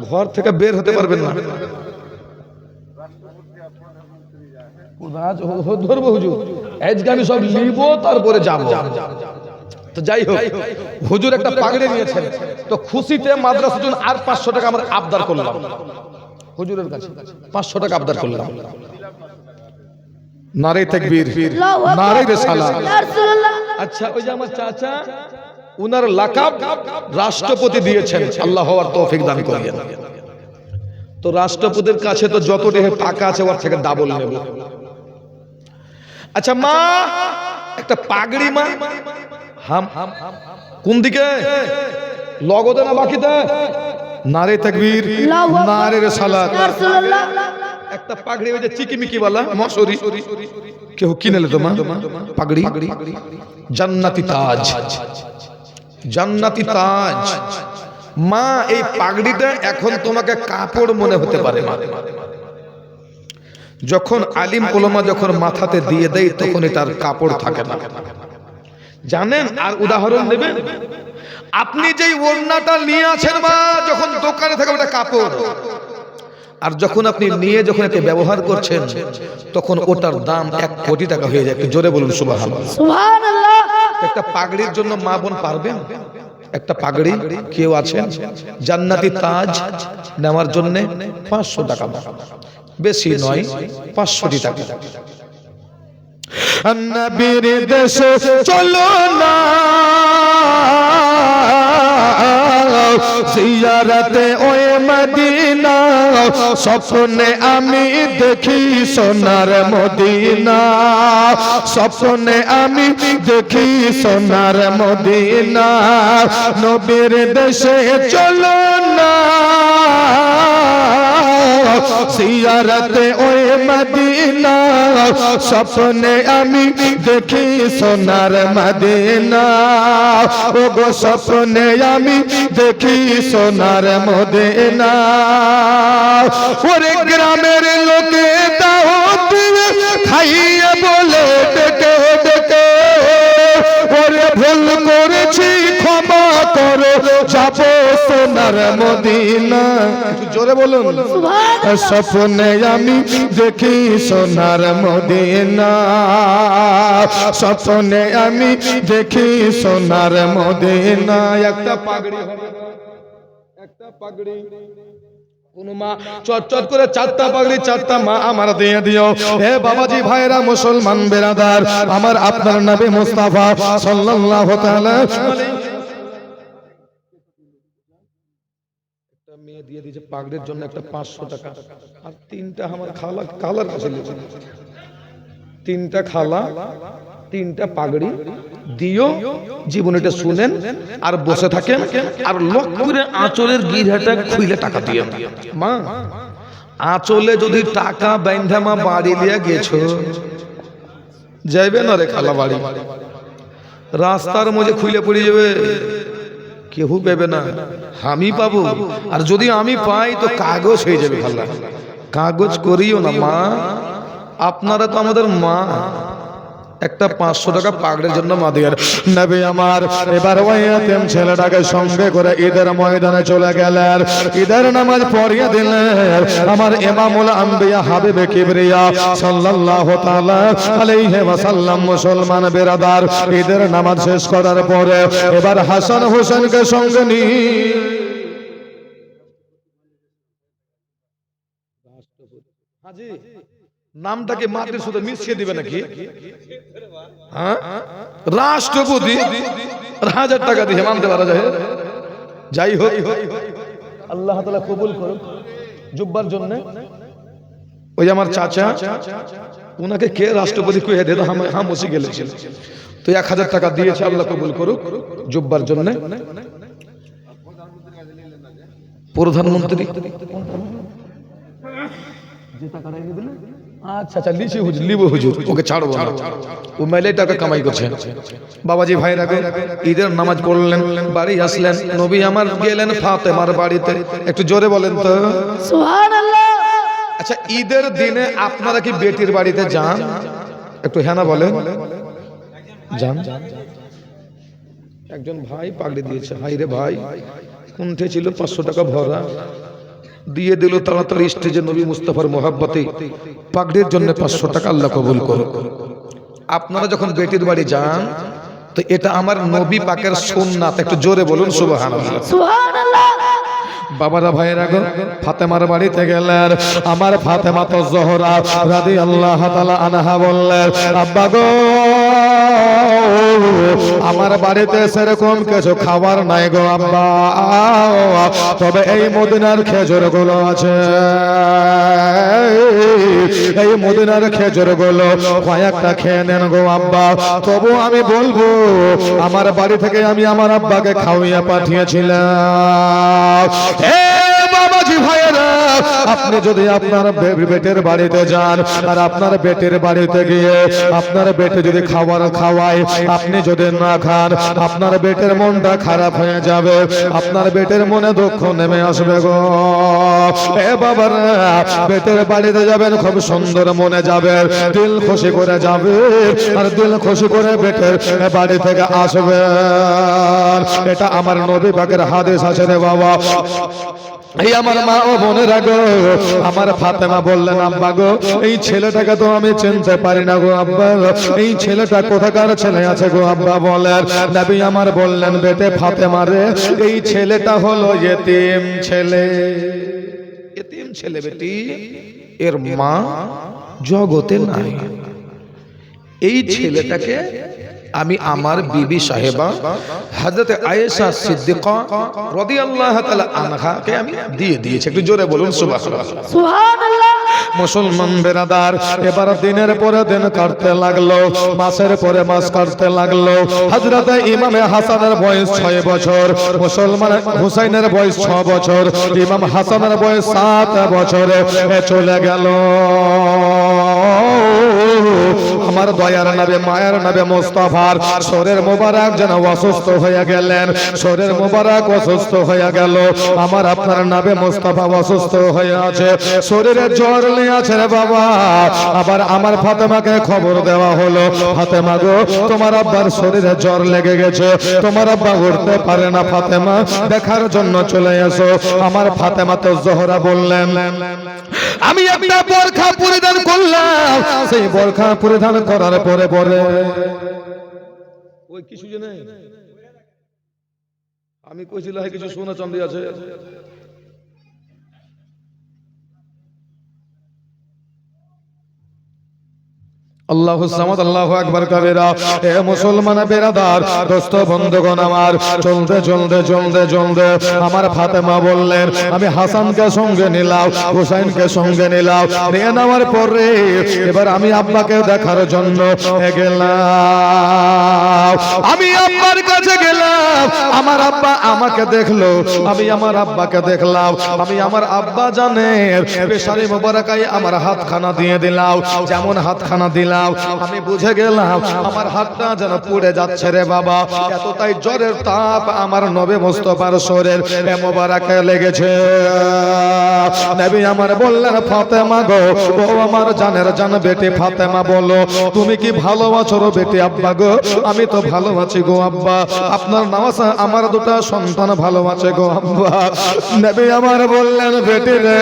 [SPEAKER 1] ঘর থেকে বের হতে পারবেন না। ধরবো হুজুর, আজকে আমি সব নিব, তারপরে যাব। তো যাই হোক, হুজুর একটা পাগড়ি নিয়েছেন, তো খুশিতে মাদ্রাসার জন্য আর 500 টাকা আমার আবদার করলাম হুজুরের কাছে। 500 টাকা আবদার করলাম। নারে তাকবীর,
[SPEAKER 2] আল্লাহু আকবার।
[SPEAKER 1] নারে রিসালাত।
[SPEAKER 2] ইয়া রাসূলুল্লাহ।
[SPEAKER 1] আচ্ছা ওই যে আমার চাচা, উনার লাকাব রাষ্ট্রপতি দিয়েছেন, আল্লাহ হওয়ার তৌফিক দান করিয়েন। তো রাষ্ট্রপতির কাছে তো যত টাকা আছে ওর থেকে ডাবল নেব। আচ্ছা মা একটা পাগড়ি মা, হাম কোন দিকে? লগদে না বাকিতে? নারে তাকবীর,
[SPEAKER 2] আল্লাহু আকবার।
[SPEAKER 1] নারে রিসালাত।
[SPEAKER 2] ইয়া রাসূলুল্লাহ।
[SPEAKER 1] একটা পাগড়ি ওই যে চিকিমিকি वाला মশরি, কেউ কিনেলে তো মা পাগড়ি, জান্নাতি তাজ, জান্নাতি তাজ। মা এই পাগড়িটা এখন তোমাকে কাপড় মনে হতে পারে মা, যখন আলিম ওলামা যখন মাথাতে দিয়ে দেয় তখন তার কাপড় থাকে না, জানেন? আর উদাহরণ দেবেন, আপনি যেই ওড়নাটা নিয়ে আছেন মা, যখন দোকানে থাকে ওটা কাপড়, আর যখন আপনি নিয়ে যখন একে ব্যবহার করছেন তখন ওটার দাম 1 কোটি টাকা হয়ে যায়। একটু জোরে বলুন সুবহানাল্লাহ।
[SPEAKER 2] সুবহানাল্লাহ।
[SPEAKER 1] একটা পাগড়ির জন্য মা বোন পারবেন? একটা পাগড়ি কেউ আছেন জান্নাতি তাজ নেওয়ার জন্য 500 টাকা, বেশি নয় 500 টাকা।
[SPEAKER 3] নবীর দেশে চলো না জিয়ারতে ওই মদিনা, স্বপ্নে আমি দেখি সোনার মদিনা, স্বপ্নে আমি দেখি সোনার মদিনা। নবীর দেশে চলো না জিয়ারতে ওই মদিনা, স্বপ্নে আমি দেখি সোনার মদিনা। ও গো স্বপ্নে আমি দেখি সোনার মদিনা। ওরে গ্রামের লোকে দাওয়াত খাইয়ে বলে ডেকে ডেকে, ওরে ভুল করেছি ক্ষমা করো, যাবো সোনার মদিনা। একটু জোরে বলুন। স্বপ্নে আমি দেখি সোনার মদিনা, স্বপ্নে আমি দেখি সোনার মদিনা। একটা পাগড়ি, একটা পাগড়ি, কোন মা চট করে 4টা পাগড়ি 4টা মা আমার দিয়ে দিও। হে বাবাজি ভাইরা মুসলমান বেরাদার, আমার আপনার নবী মুস্তাফা সাল্লাল্লাহু তাআলা
[SPEAKER 1] মেয়ে দিয়ে দিয়েছে পাগড়ির জন্য একটা 500 টাকা, আর 3টা আমার খালা কালার কাছে লিখে 3টা খালা 3টা পাগড়ি দিও। জীবনীটা শুনেন আর বসে থাকেন, আর লক্ষ্য করে আঁচলের গিরহাটা খুইলে টাকা দিয়ে মা। আঁচলে যদি টাকা বাইন্ধা মা বাড়ি লিয়ে গেছো, যাইবে না রে খালা বাড়ি, রাস্তার মধ্যে খুইলে পড়ে যাবে, কেউ পাবে না, আমি পাবো। আর যদি আমি পাই তো কাগজ হয়ে যাবে খালা, কাগজ করিও না মা। আপনারা তো আমাদের মা, একটা 500 টাকা পাগড়ির জন্য মা দিয়ে
[SPEAKER 3] নবী আমার এবার ওই এতিম ছেলেটাকে সঙ্গে করে ঈদের ময়দানে চলে গেলেন, ঈদের নামাজ পড়িয়ে দিলেন। আমার ইমামুল আম্বিয়া হাবিবে কিবরিয়া সাল্লাল্লাহু তাআলা আলাইহি ওয়াসাল্লাম মুসলমান বেরাদার ঈদের নামাজ শেষ করার পরে এবার হাসান হোসেনকে সঙ্গে নিয়ে
[SPEAKER 1] হাজি নামটাকে মাটির সাথে মিশিয়ে দিবে নাকি? হ্যাঁ, রাষ্ট্রপতি 1000 টাকা দিয়ে মানতে পারা যায়। যাই হোক, আল্লাহ তাআলা কবুল করুন। জুব্বার জন্য ওই আমার চাচা, উনাকে কে রাষ্ট্রপতি কইয়া দে, হাম বসে গেলেছিল, তো 1000 টাকা দিয়েছে, আল্লাহ কবুল করুক। জুব্বার জন্য প্রধানমন্ত্রী আচ্ছা লিচি হুজুর, লিবো হুজুর, ওকে ছাড়বো না, ও মেলে টাকা কামাই করছে। বাবাজি ভাইরা গো, ঈদের নামাজ পড়লেন, বাড়ি আসলেন, নবী আমার গেলেন ফাতেমার বাড়িতে। একটু জোরে বলেন তো
[SPEAKER 2] সুবহানাল্লাহ।
[SPEAKER 1] আচ্ছা, ঈদের দিনে আপনারা কি বেটির বাড়িতে যান? একটু হ্যাঁ না বলেন। যান। একজন ভাই পাগড়ি দিয়েছে, হাই রে ভাই, কুণ্ঠে ছিল 500 টাকা ভরা, দিয়ে দিল তাড়াতাড়ি স্টেজে নবী মুস্তাফার মোহাব্বতে পাগড়ির জন্য 500 টাকা, আল্লাহ কবুল করুক। আপনারা যখন বেটির বাড়ি যান তো এটা আমার নবী পাকের সুন্নাত, একটু জোরে বলুন সুবহানাল্লাহ।
[SPEAKER 2] সুবহানাল্লাহ।
[SPEAKER 3] বাবারা ভাইয়েরা গো, ফাতেমার বাড়িতে গেলেন। আমার ফাতেমা তো জোহরা রাদিয়াল্লাহু তাআলা আনহা বললেন, আব্বা গো আমার বাড়িতে সেরকম কিছু খাবার নাই গো আব্বা, তবে এই মদিনার খেজুর গুলো আছে, এই মদিনার খেজুর গুলো কয়েকটা খেয়ে নেন গো আব্বা। তবু আমি বলবো আমার বাড়ি থেকে আমি আমার আব্বাকে খাওয়িয়ে পাঠিয়েছিলাম। হে বাবাজি ভাইয়েরা, আপনি যদি আপনার বেটের বাড়িতে যান আর আপনার বেটের বাড়িতে গিয়ে আপনার বেটে যদি খাবার খাওয়ায়, আপনি যদি না খান, আপনার বেটের মনটা খারাপ হয়ে যাবে, আপনার বেটের মনে দুঃখ নেমে আসবে গো। এ বাবারা, বেটের বাড়িতে যাবেন, খুব সুন্দর মনে যাবেন, দিল খুশি করে যাবে, আর দিল খুশি করে বেটের বাড়ি থেকে আসবে। এটা আমার নবী পাকের হাদিস আছে রে বাবা। এই আমার মা ও বোনেরা গো, আমার ফাতেমা বললেন আব্বা গো, এই ছেলেটাকে তো আমি চিনতে পারি না গো আব্বা, এই ছেলেটা কোথাকার ছেলে আছে গো আব্বা বলেন। নবী আমার বললেন বেটে ফাতেমা রে, এই ছেলেটা হলো ইতিম ছেলে।
[SPEAKER 1] এতিম ছেলে বেটি, এর মা জগতে নাই। এই ছেলেটাকে আমি আমার বিবি সাহেবা হযরত আয়েশা সিদ্দিকা রাদিয়াল্লাহু তাআলা আনহাকে আমি দিয়ে দিয়েছি। একটু জোরে বলুন সুবহানাল্লাহ।
[SPEAKER 2] সুবহানাল্লাহ।
[SPEAKER 3] মুসলমান বেরাদার, এবার দিনের পরে দিন কাটতে লাগলো, মাসের পরে মাস কাটতে লাগলো। হযরত ইমামে হাসানের বয়স 6 বছর, মুসলমান হুসাইনের বয়স 6 বছর, ইমাম হাসানের বয়স 7 বছরে চলে গেল। আমার দয়ার নবী মায়ের নবী মুস্তাফার শরীর মোবারক যেন অসুস্থ হয়ে গেলেন, শরীর মোবারক অসুস্থ হয়ে গেল। আমার আপনার নবী মুস্তাফা অসুস্থ হয়ে আছে, শরীরে জ্বর নিয়ে আছে রে বাবা। আবার আমার ফাতেমাকে খবর দেওয়া হলো, ফাতেমা গো তোমার আব্বার শরীরে জ্বর লেগে গেছে, তোমার আব্বা উঠতে পারে না, ফাতেমা দেখার জন্য চলে এসো। আমার ফাতেমা তো জোহরা বললেন আমি একটা বোরখা পরিধান করলাম, সেই বোরখা পরিধান করার পরে পরে
[SPEAKER 1] ওই কিছু জানে আমি কইছিলাম কিছু সোনা চাঁদি আছে।
[SPEAKER 3] আল্লাহু সামাদ আল্লাহু আকবার কবিরা। এ মুসলমান বেরাদার দোস্ত বন্ধুগণ আমার, চলতে চলতে চলতে চলতে আমার ফাতেমা বললেন আমি হাসানকে সঙ্গে নিলাম, হুসাইনকে সঙ্গে নিলাম, নিয়ে নেওয়ার পরে এবার আমি আব্বাকে দেখার জন্য গেলাম। আমি আব্বার কাছে গেলাম, আমার আব্বা আমাকে দেখলো, আমি আমার আব্বাকে দেখলাম। আমি আমার আব্বা জানেন পেশারি মোবারকায় আমার হাতখানা দিয়ে দিলাম, যেমন হাতখানা দিলাম আমি বুঝে গেলাম আমার হাতটা যেন পুড়ে যাচ্ছে রে বাবা, এতটাই জ্বরের তাপ আমার নবী মুস্তাফার শরীর মোবারকে লেগেছে। নবী আমার বললেন ফাতেমা গো, ও আমার জানের জান বেটি ফাতেমা বলো তুমি কি ভালো আছো রে বেটি? আব্বা গো আমি তো ভালো আছি গো আব্বা, আপনার নামাজ আমার দুটো সন্তান ভালো আছে গো আব্বা। নবী আমার বললেন বেটি রে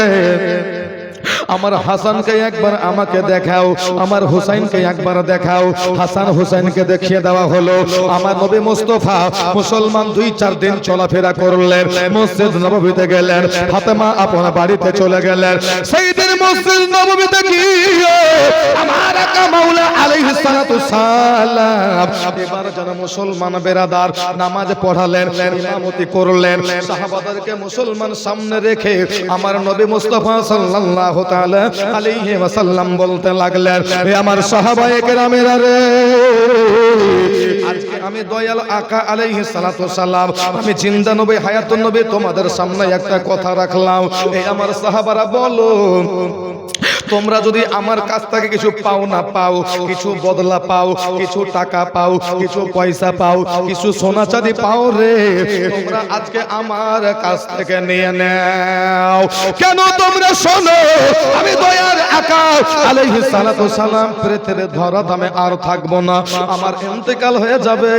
[SPEAKER 3] আমার হাসানকে একবার আমাকে দেখাও, আমার হুসাইনকে একবার দেখাও। হাসান হুসাইনকে দেখিয়ে দেওয়া হলো। আমার নবী মুস্তাফা মুসলমান 2-4 দিন চলাফেরা করলেন, মসজিদ নববীতে গেলেন, ফাতেমা আপনার বাড়িতে চলে গেলেন। সেই দিন মসজিদ নববীতে গিয়ে আমার আকা মাওলা আলাইহিস সালাতু সালাম এবার যারা মুসলমান বেরাদার নামাজ পড়ালেন, ইমামতি করলেন, সাহাবাদেরকে মুসলমান সামনে রেখে আমার নবী মুস্তাফা সাল্লাল্লাহু তাআলা আলাইহি ওয়াসাল্লাম বলতে লাগলেন হে আমার সাহাবায়ে কেরামেরা রে, আজকে আমি দয়াল আকা আলাইহিস সালাতু সালাম আমি জিন্দা নবী হায়াতুন নবী তোমাদের সামনে একটা কথা রাখলাম। এই আমার সাহাবারা বলো তোমরা যদি আমার কাছ থেকে কিছু পাও না পাও, কিছু বদলা পাও, কিছু টাকা পাও, কিছু পয়সা পাও, কিছু সোনা চাঁদি পাও রে, তোমরা আজকে আমার কাছ থেকে নিয়ে নাও। কেন তোমরা শোনো, আমি দয়ার আকা আলাইহিস সালাতু সালাম পৃথিবীর ধরা দামে আর থাকবো না, আমার ইন্তেকাল হয়ে যাবে,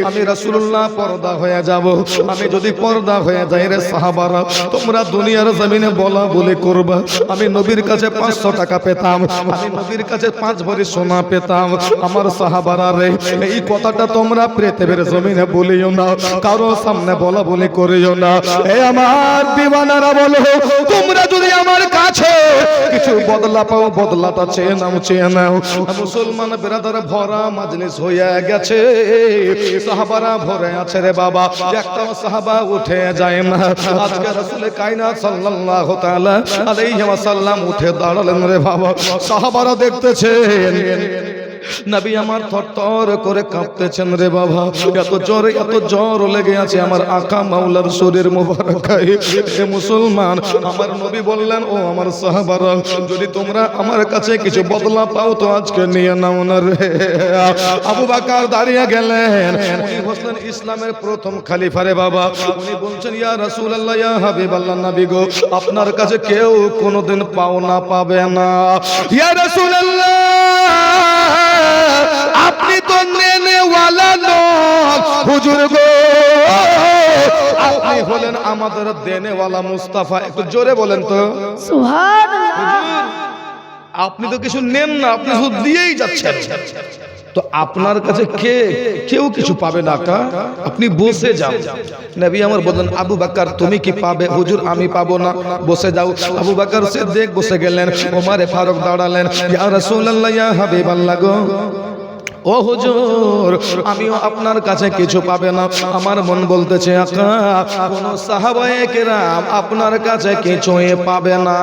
[SPEAKER 3] আমি রাসূলুল্লাহ পর্দা হয়ে যাব। আমি যদি পর্দা হয়ে যাই রে সাহাবারা, তোমরা দুনিয়ার জমিনে বলা বলি করবা আমি নবীর কাছে 500 টাকা পেতাম, আমি নবীর কাছে 5 ভরি সোনা পেতাম। আমার সাহাবারা রে, এই কথাটা তোমরা পৃথিবীর জমিনে বলিও না, কারো সামনে বলা বলি করিও না। এই আমার দিওয়ানারা বলো, তোমরা যদি আমার কাছে কিছু বদলা পাও, বদলাটা চেয়ে নাও, চেয়ে নাও। মুসলমান বেরাদার ভরা মাজলিস হয়ে গেছে, সাহাবারা ভরে আছে রে বাবা, একটা সাহাবা উঠে যায় না। আজকে রাসূল কায়নাত সাল্লাল্লাহু তাআলা আলাইহি ওয়াসাল্লাম উঠে দাঁড়ালেন রে বাবা, সাহাবারা দেখতেছেন নবী আমার থরথর করে কাঁপতেছেন রে বাবা, এত জ্বর লেগে আছে আমার আকা মাওলার শরীর মোবারকায়। হে মুসলমান, আমার নবী বললেন ও আমার সাহাবারা, যদি তোমরা আমার কাছে কিছু বদলা পাও তো আজকে নিয়ে নাও না রে। আবু বকর দাঁড়িয়ে গেলেন, উনি হলেন ইসলামের প্রথম খলিফা রে বাবা। উনি বলছেন ইয়া রাসূলুল্লাহ, ইয়া হাবিবাল্লাহ, নবী গো আপনার কাছে কেউ কোনোদিন পাওনা পাবে না। ইয়া রাসূলুল্লাহ, আপনি তো নেনেওয়ালা নন হুজুর গো, আপনি হলেন আমাদের দেনেওয়ালা মুস্তাফা। একটু জোরে বলেন তো।
[SPEAKER 2] সুবহানাল্লাহ।
[SPEAKER 1] আপনি তো কিছু নেন না, আপনি শুধু দিয়েই যাচ্ছেন। তো আপনার কাছে কেউ কিছু পাবে না কা, আপনি বসে যান। নবী আমার বললেন আবু বকর তুমি কি পাবে? হুজুর আমি পাবো না, বসে যাও। আবু বকর সিদ্দিক বসে গেলেন, ওমর ফারুক দাঁড়ালেন। ইয়া রাসূলুল্লাহ ইয়া হাবিবাল্লাহ গো, ও হুজুর আমিও আপনার কাছে কিছু পাবে না। আমার মন বলতেছে আকা কোন সাহাবায়ে কেরাম আপনার কাছে কিছুই পাবে না।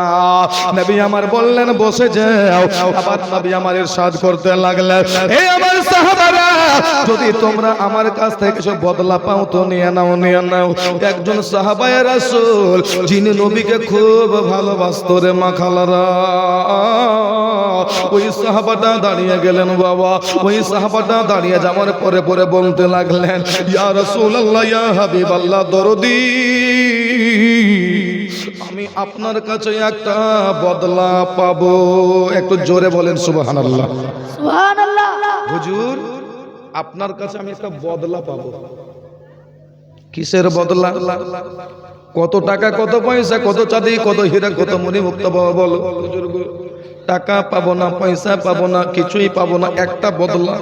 [SPEAKER 1] নবী আমার বললেন বসে যাও। আবার নবী আমার ইরশাদ করতে লাগলেন, হে আমার সাহাবারা, যদি তোমরা আমার কাছ থেকে কিছু বদলা পাও তো নিয়ে নাও, নিয়ে নাও। একজন সাহাবায়ে রাসূল যিনি নবীকে খুব ভালোবাসতো রে মাখালারা, ওই সাহাবাটা দাঁড়িয়ে গেলেন বাবা। ওই সাহাবাটা দাঁড়িয়ে যাওয়ার পরে পরে বলতে লাগলেন, ইয়া রাসূলুল্লাহ ইয়া হাবিবাল্লাহ দরদি, আমি আপনার কাছে একটা বদলা পাবো। একটু জোরে বলেন সুবহানাল্লাহ।
[SPEAKER 2] সুবহানাল্লাহ।
[SPEAKER 1] হুজুর আপনার কাছে আমি একটা বদলা পাবো। কিসের বদলা? কত টাকা, কত পয়সা, কত চাঁদি, কত হীরা, কত মণি মুক্ত পাবো বলো। হুজুর গো, টাকা পাবো না, পয়সা পাবো না, কিছুই পাবো না, একটা বদলা।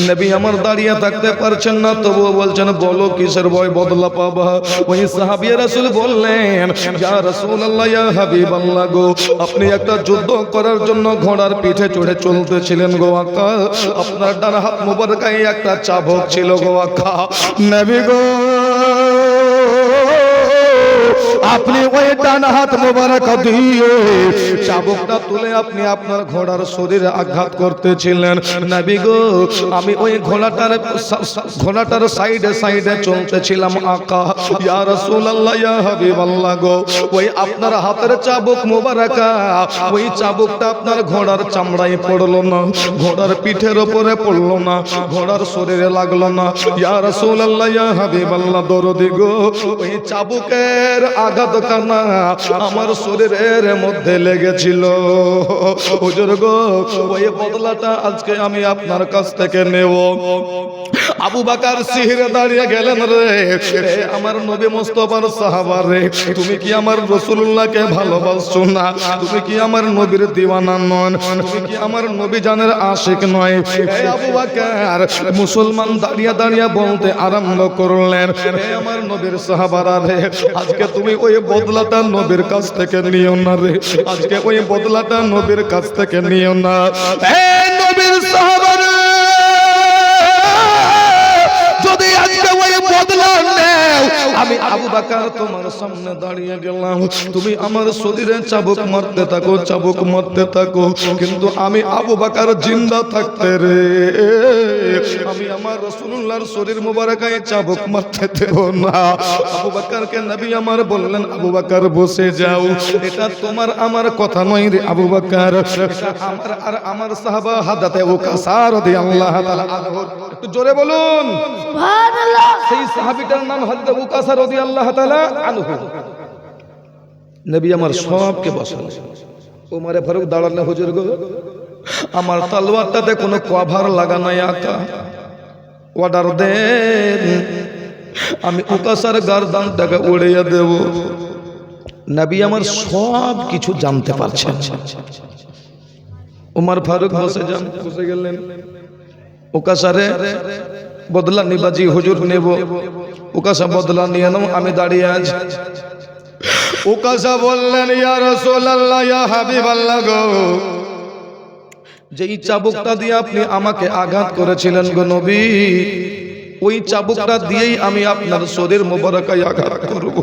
[SPEAKER 1] নবী আমার দাঁড়িয়ে থাকতে পারছেন না, তবুও বলছেন বলো কিসের ভয় বদলা পাবা? ওই সাহাবী রাসূল বললেন, ইয়া রাসূলুল্লাহ ইয়া হাবিবাল্লাহ গো, আপনি একটা যুদ্ধ করার জন্য ঘোড়ার পিঠে চড়ে চলতেছিলেন গো আকা, আপনার ডান হাত মোবারকায় একটা চাবুক ছিল গো আকা।
[SPEAKER 3] নবী গো, আপনি ওই ডান হাত মোবারক দিয়ে চাবুকটা তুলে আপনি আপনার ঘোড়ার শরীরে আঘাত করতেছিলেন। নবী গো, আমি ওই ঘোড়াটার সাইডে সাইডে চলতেছিলাম আকা। ইয়া রাসূলুল্লাহ ইয়া হাবিবাল্লাহ গো, ওই আপনার হাতের চাবুক মোবারকা, ওই চাবুকটা আপনার ঘোড়ার চামড়ায় পড়লো না, ঘোড়ার পিঠের উপরে পড়লো না, ঘোড়ার শরীরে লাগলো না। ইয়া রাসূলুল্লাহ ইয়া হাবিবাল্লাহ দরদি গো, ওই চাবুকের আঘাত কানা আমার শরীরের মধ্যে লেগেছিল। হুজুর গো, ওই বদলাটা আজকে আমি আপনার কাছ থেকে নেব। আবু বকর সিহরে দাঁড়িয়ে গেলেন, রে আমার নবী মুস্তাফার সাহাবা রে, তুমি কি আমার রাসূলুল্লাহকে ভালোবাসছো না? তুমি কি আমার নবীর দিওয়ানা নন? তুমি কি আমার নবী জানের আশিক নয়? হে আবু বকর, মুসলমান দাঁড়িয়ে দাঁড়িয়ে বলতে আরম্ভ করলেন, হে আমার নবীর সাহাবারা রে, আজকে তুমি ওই বদলাটা নবীর কাছ থেকে নিও না রে, আজকে ওই বদলাটা নবীর কাছ থেকে নিও না। হে নবীর সাহাবারা, যদি আজকে ওই বদলা নেও, আমি আবু বকর তোমার সামনে দাঁড়িয়ে গেলাম, তুমি আমার শরীরে চাবুক মারতে থাকো, চাবুক মারতে থাকো, কিন্তু আমি আবু বকর জিন্দা থাকতে রে আমি আমার রাসূলুল্লাহর শরীর মোবারকায় চাবুক মারতে দেব না। আবু বকরকে নবী আমার বললেন, আবু বকর বসে যাও, এটা তোমার আমার কথা নয় রে আবু বকর, এটা আমার আর আমার সাহাবা হাদাতে উকাসা রাদিয়াল্লাহু তাআলা আনহু। একটু জোরে বলুন
[SPEAKER 2] সুবহানাল্লাহ।
[SPEAKER 1] সেই সাহাবীটার নাম হযরত উকাসা রাদিয়াল্লাহু তাআলা আনহু। নবী আমার সবকে বসালেন। ওমর ফারুক দাঁড়ালেন, হুজুর গো, আমার তলোয়ারটাতে কোনো কভার লাগা নাই আকা, অর্ডার দেন, আমি উকাসার গর্দানটাকে উড়িয়ে দেব। নবী আমার সব কিছু জানতে পারছেন। ওমর ফারুক বসে গেলেন, উকাসারে বদলা নিবাজি হুজুর নেব, উকাসা বদলা নিয়ে নাও, আমি দাঁড়িয়ে আছি। উকাসা বললেন, ইয়া রাসূলুল্লাহ ইয়া হাবিবাল্লাহ গো, যেই চাবুকটা দিয়ে আপনি আমাকে আঘাত করেছিলেন গো নবী, ওই চাবুকটা দিয়েই আমি আপনার শরীর মোবারকায় আঘাত করব।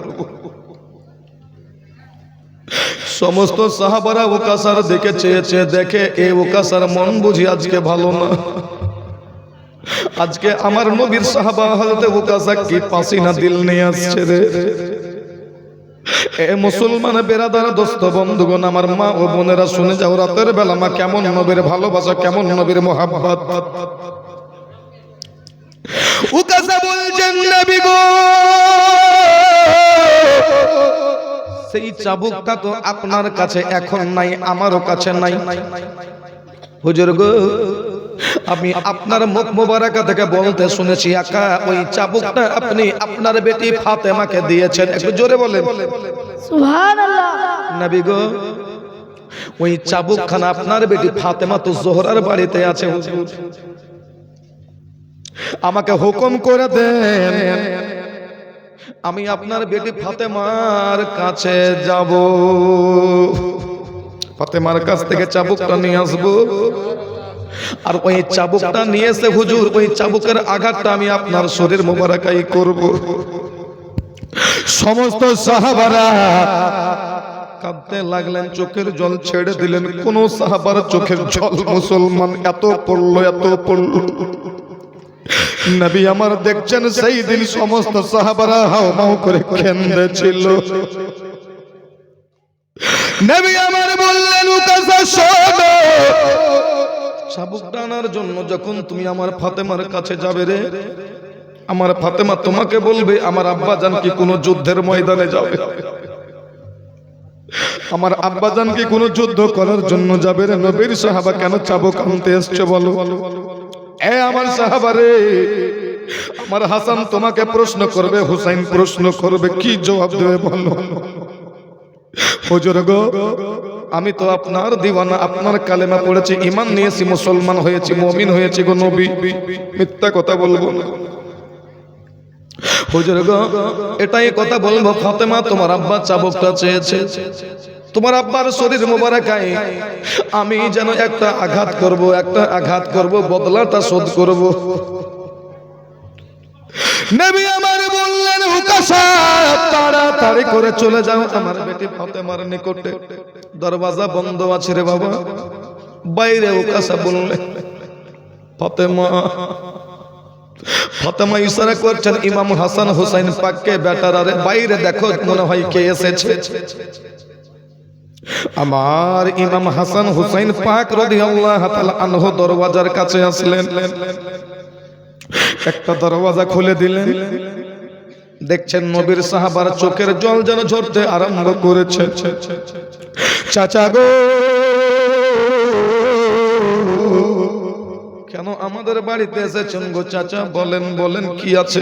[SPEAKER 1] সমস্ত সাহাবারা উকাসার দিকে চেয়েছে, দেখে এই উকাসার মন বুঝি আজকে ভালো না। আজকে আমার নবীর সাহাবা হযরত উকাসা কি পাসিনা দিল নিয়ে আসছে রে। এ মুসলমান বেরাদার দোস্ত বন্ধুগণ, আমার মা ও বোনেরা শুনে যাও, রাতের বেলা মা কেমন নবীর ভালোবাসা, কেমন নবীর মোহাব্বত। উকাসা বলছেন, নবী গো, সেই চাবুকটা তো আপনার কাছে এখন নাই, আমারও কাছে নাই। হুজুর গো, আমি আপনার মুখ মোবারকা থেকে বলতে শুনেছি আকা ওই চাবুকটা আপনি আপনার বেটি ফাতেমাকে দিয়েছেন, একটু জোরে বলেন
[SPEAKER 2] সুবহানাল্লাহ।
[SPEAKER 1] নবী গো ওই চাবুকখানা আপনার বেটি ফাতেমা তো জোহরার বাড়িতে আছে হুজুর, আমাকে হুকুম করে দেন আমি আপনার বেটি ফাতেমার কাছে যাব, ফাতেমার কাছ থেকে চাবুকটা নিয়ে আসবো, আর ওই চাবুকটা নিয়ে এসে হুজুর ওই চাবুকের আঘাতটা আমি আপনার শরীর মোবারকাই করব।
[SPEAKER 3] সমস্ত সাহাবারা
[SPEAKER 1] কাঁদতে লাগলেন, চোখের জল ছেড়ে দিলেন।
[SPEAKER 3] কোন সাহাবার চোখের জল মুসলমান এত পড়লো এত পড়লো, নবী আমার দেখছেন সেই দিন সমস্ত সাহাবারা হাওমাও করে কেঁদেছিল। নবী আমার বললেন উকাসা শোনো,
[SPEAKER 1] চাবুকটা আনার জন্য যখন তুমি আমার ফাতেমার কাছে যাবে রে, আমার ফাতেমা তোমাকে বলবে আমার আব্বাজান কি কোনো যুদ্ধের ময়দানে যাবে,
[SPEAKER 3] আমার আব্বাজান কি কোনো যুদ্ধ করার জন্য যাবে রে? নবীর সাহাবা কেন চাবুক আনতে এসছে বলো? এ আমার সাহাবারে, আমার হাসান তোমাকে প্রশ্ন করবে, হুসাইন প্রশ্ন করবে, কি জবাব দেবে বলো? হুজুর গো আমি তো আপনার দিওয়ানা, আপনার কালেমা পড়েছি, ঈমান নিয়েছি, মুসলমান হয়েছি, মুমিন হয়েছি গো নবী, মিথ্যা কথা বলবো না।
[SPEAKER 1] হুজুর গো এটাই কথা বলবো, ফাতেমা তোমার আব্বা চাবুকটা চেয়েছে, তোমার আব্বার শরীর মোবারকায় আমি যেন একটা আঘাত করব, বদলাটা শোধ করব।
[SPEAKER 3] নবী আমার বললেন হুকাসা তাড়াতাড়ি করে চলে যাও আমার বেটি ফাতেমার নিকটে,
[SPEAKER 1] দরওয়াজা বন্ধ আছে রে বাবা, বাইরে উকাসা বললেন ফাতেমা ইশারা করছেন ইমাম হাসান হুসাইন পাককে, বেটারা রে বাইরে দেখো মনে হয় কে এসেছে।
[SPEAKER 3] আমার ইমাম হাসান হুসাইন পাক রাদিয়াল্লাহু তাআলা আনহু দরওয়াজার কাছে আসলেন, একটা দরওয়াজা খুলে দিলেন,
[SPEAKER 1] দেখছেন নবীর সাহাবার চোখের জল যেন ঝরতে আরম্ভ করেছে।
[SPEAKER 3] চাচা গো
[SPEAKER 1] কেন আমাদের বাড়িতে এসেছেন গো চাচা? বলেন বলেন কি আছে?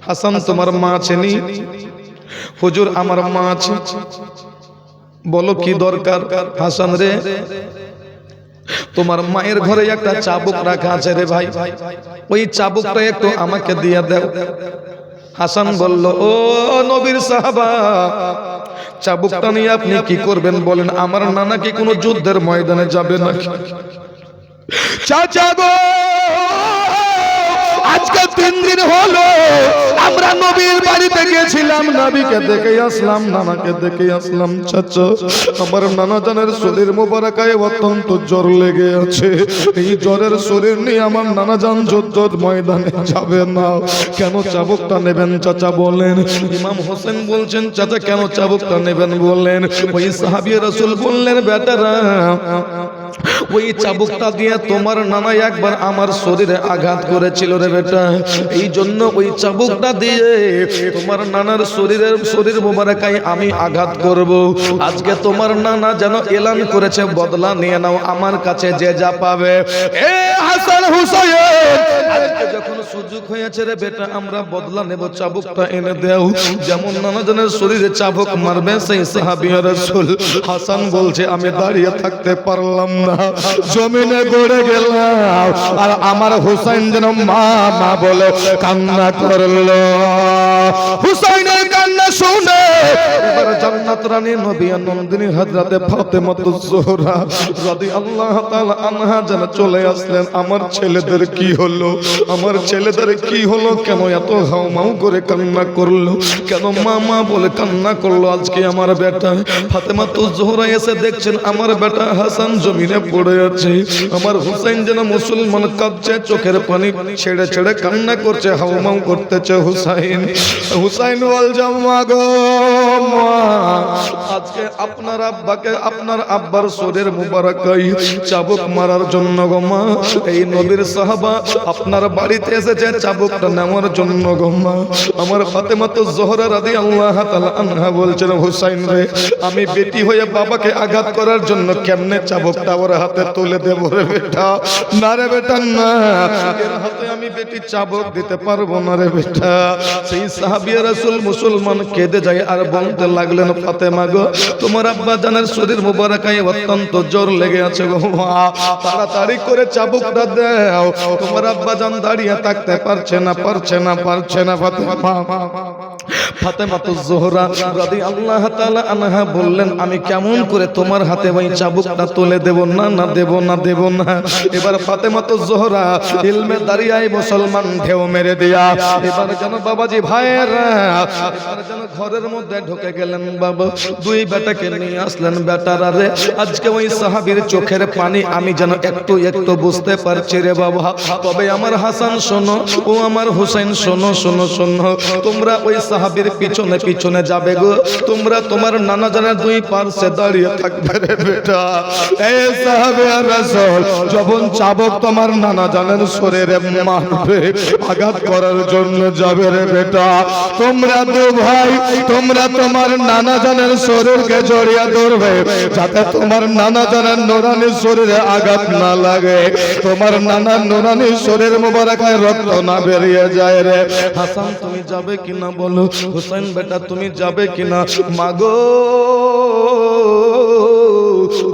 [SPEAKER 1] হাসান তোমার মা আছেনি? হুজুর আমার মা আছে। বলো কি দরকার? হাসান রে তোমার মায়ের ঘরে একটা চাবুক রাখা আছে রে ভাই, ওই চাবুকটা একটু আমাকে দিয়ে দাও। হাসান বলল ও নবীর সাহাবা, চাবুকটা নিয়ে আপনি কি করবেন বলেন? আমার নানা কি কোনো যুদ্ধের ময়দানে যাবে নাকি?
[SPEAKER 3] চাচা গো আজকে 3 দিন হলো আমরা নবীর বাড়িতে গিয়েছিলাম, নবীকে দেখে আসলাম, নানাকে দেখে আসলাম। চাচা আমার নানা জানের শরীর মোবারকায় অত্যন্ত জ্বর লেগে আছে, এই জ্বরের শরীর নিয়ে আমার নানা জান যুদ্ধের ময়দানে যাবে না, কেন চাবুকটা নেবেন চাচা বলেন?
[SPEAKER 1] ইমাম হোসেন বলছেন চাচা কেন চাবুকটা নেবেন বলেন? ওই সাহাবী রাসূল বললেন বেটারা ওই চাবুকটা দিয়ে তোমার নানা একবার আমার শরীরে আঘাত করেছিল রে বেটা, এই জন্য ওই চাবুকটা দিয়ে তোমার নানার শরীর মোবারকায় আমি আঘাত করব। আজকে তোমার নানা যেন এলান করেছে বদলা নিয়ে নাও, আমার কাছে যে যা পাবে।
[SPEAKER 3] এ হাসান হুসাইন
[SPEAKER 1] আজকে যখন সুযোগ হয়েছে রে বেটা আমরা বদলা নেব, চাবুকটা এনে দাও। যেমন নানা জানের শরীরে চাবুক মারবে সেই সাহাবী রাসূল
[SPEAKER 3] হাসান বলছে আমি দাঁড়িয়ে থাকতে পারলাম না, জমিনে গড়ে গেলাম, আর আমার হুসাইন যেন মা মা বলে কান্না করলো। হুসাইনের কান্না শুনে
[SPEAKER 1] এবার জান্নাত রানী নবী নন্দিনী হযরতে ফাতেমাতুজ জোহরা রাদিয়াল্লাহু তাআলা আনহা যেন চলে আসলেন। আমার ছেলেদের কি হলো, আমার ছেলেদের কি হলো, কেন এত হাউমাউ করে কান্না করলো, কেন মা মা বলে কান্না করলো? আজকে আমার বেটা ফাতেমাতুজ জোহরা এসে দেখছেন আমার বেটা হাসান জমিনে পড়ে আছে, আমার হুসাইন যেন মুসলমান কাঁদছে, চোখের পানি ছেড়ে ছেড়ে কান্না করছে, হাউমাউ করতেছে। হুসাইন
[SPEAKER 3] হুসাইন বল জাম্মা গো মা, আজকে আপনার আব্বাকে আপনার আব্বার শরীর মুবারকাই চাবুক মারার জন্য গো মা, এই নবীর সাহাবা আপনার বাড়িতে এসেছে চাবুকটা নেওয়ার জন্য গো মা। আমার ফাতেমা তো জোহরা রাদিয়াল্লাহু তাআলা আনহা বলছেন, হুসাইন রে, আমি বেটি হয়ে বাবাকে আঘাত করার জন্য কেমনে চাবুকটা ওর হাতে তুলে দেব রে বেটা? না রে বেটা না, এর হাতে আমি বেটি চাবুক দিতে পারবো না রে বেটা। সেই সাহাবী রাসূল মুসলমান কেঁদে যায় আর বলতে লাগলেন, ফাতেমা গো, তোমার আব্বা জানের শরীর মুবারকায় অত্যন্ত জ্বর লেগে আছে গো মা, তাড়াতাড়ি করে চাবুকটা দাও, তোমার আব্বা জান দাঁড়িয়ে থাকতে পারছে না ফাতেমা। ফাতেমা তো জোহরা রাদিয়াল্লাহু তাআলা আনহা বললেন, আমি কেমন করে তোমার হাতে ওই চাবুকটা তুলে দেব? না দেব না। এবার ফাতেমা তো জোহরা ইলমে দাঁড়িয়ায় মুসলমান ঢেউ মেরে দিয়া এবার যেন বাবাজি ভাইয়েরা এবার যেন ঘরের মধ্যে ঢুকে গেলেন। বাবা দুই বেটাকে নিয়ে আসলেন। বেটারা রে, আজকে ওই সাহাবীর চোখের পানি আমি যেন একটু একটু বুঝতে পারছি রে বাবা। তবে আমার হাসান শোনো, ও আমার হুসাইন শোনো, তোমরা ওই সাহাবীর পিছনে পিছনে যাবে গো, তোমরা তোমার নানা জানের দুই পাশে দাঁড়িয়ে থাকবে রে বেটা। এই সাহাবে আর রাসূল যখন চাবুক তোমার নানা জানের শরীরে মারবে, আঘাত করার জন্য যাবে রে বেটা, তোমরা দু ভাই তোমরা তোমার নানা জানের শরীরকে জড়িয়ে ধরবে, যাতে তোমার নানা জানের নুরানি শরীরে আঘাত না লাগে, তোমার নানা নুরানি শরীর মুবারকায় রক্ত না বেরিয়ে যায় রে। হাসান তুমি যাবে কিনা বলো, হুসাইন বেটা তুমি যাবে কিনা? মাগো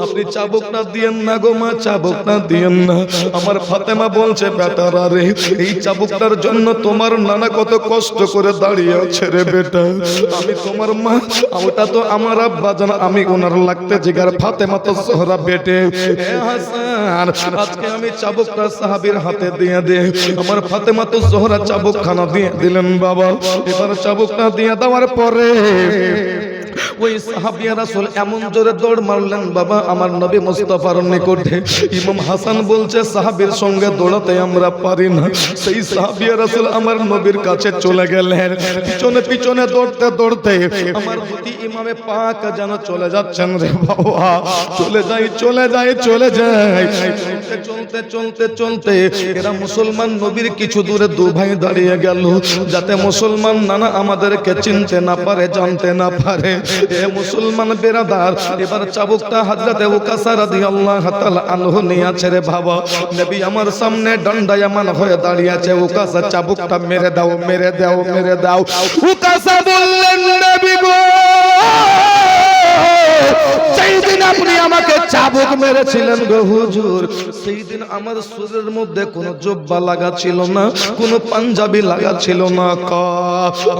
[SPEAKER 3] আপনি চাবুক না দিয়েন না গো মা, চাবুক না দিয়েন না। আমার ফাতেমা বলছে, বেটারা রে, এই চাবুকটার জন্য তোমার নানা কত কষ্ট করে দাঁড়িয়ে আছে রে বেটা, আমি তোমার মা, ওটা তো আমার আব্বা জান, আমি ওনার লাগতে জিগার। ফাতেমা তো জোহরা বেটে, এ হাসান আজকে আমি চাবুকটা সাহাবীর হাতে দিয়ে দে। আমার ফাতেমা তো জোহরা চাবুকখানা দিয়ে দিলেন বাবা। এবার চাবুকটা দিয়ে দেওয়ার পরে ওই সাহাবী রাসূল এমন জোরে দৌড় মারলেন বাবা আমার নবী মুস্তাফার নিকটে। ইমাম হাসান বলছে, সাহাবীর সঙ্গে দৌড়াতে আমরা পারি না। সেই সাহাবী রাসূল আমার নবীর কাছে চলে গেলেন, পিছনে পিছনে দৌড়তে দৌড়তে আমার প্রতি ইমামে পাক যেন চলে যাচ্ছেন রে বাবা। চলে যায় চলতে এরা মুসলমান নবীর কিছু দূরে দু ভাই দাঁড়িয়ে গেল, যাতে মুসলমান নানা আমাদেরকে চিনতে না পারে, জানতে না পারে। এ মুসলমান বেরাদার, এবার চাবুকটা হযরতে উকাসা রাদিয়াল্লাহু তাআলা আনহু নিয়ে আছে রে বাবা। নবী আমার সামনে দণ্ডায়মান হয়ে দাঁড়িয়ে আছে। উকাসা চাবুকটা মেরে দাও। উকাসা বললেন, নবী গো, সেই দিন আপনি আমাকে চাবুক মেরেছিলেন গো হুজুর, সেই দিন আমার শরীরের মধ্যে কোনো জুব্বা লাগা ছিল না, কোনো পাঞ্জাবি লাগা ছিল না,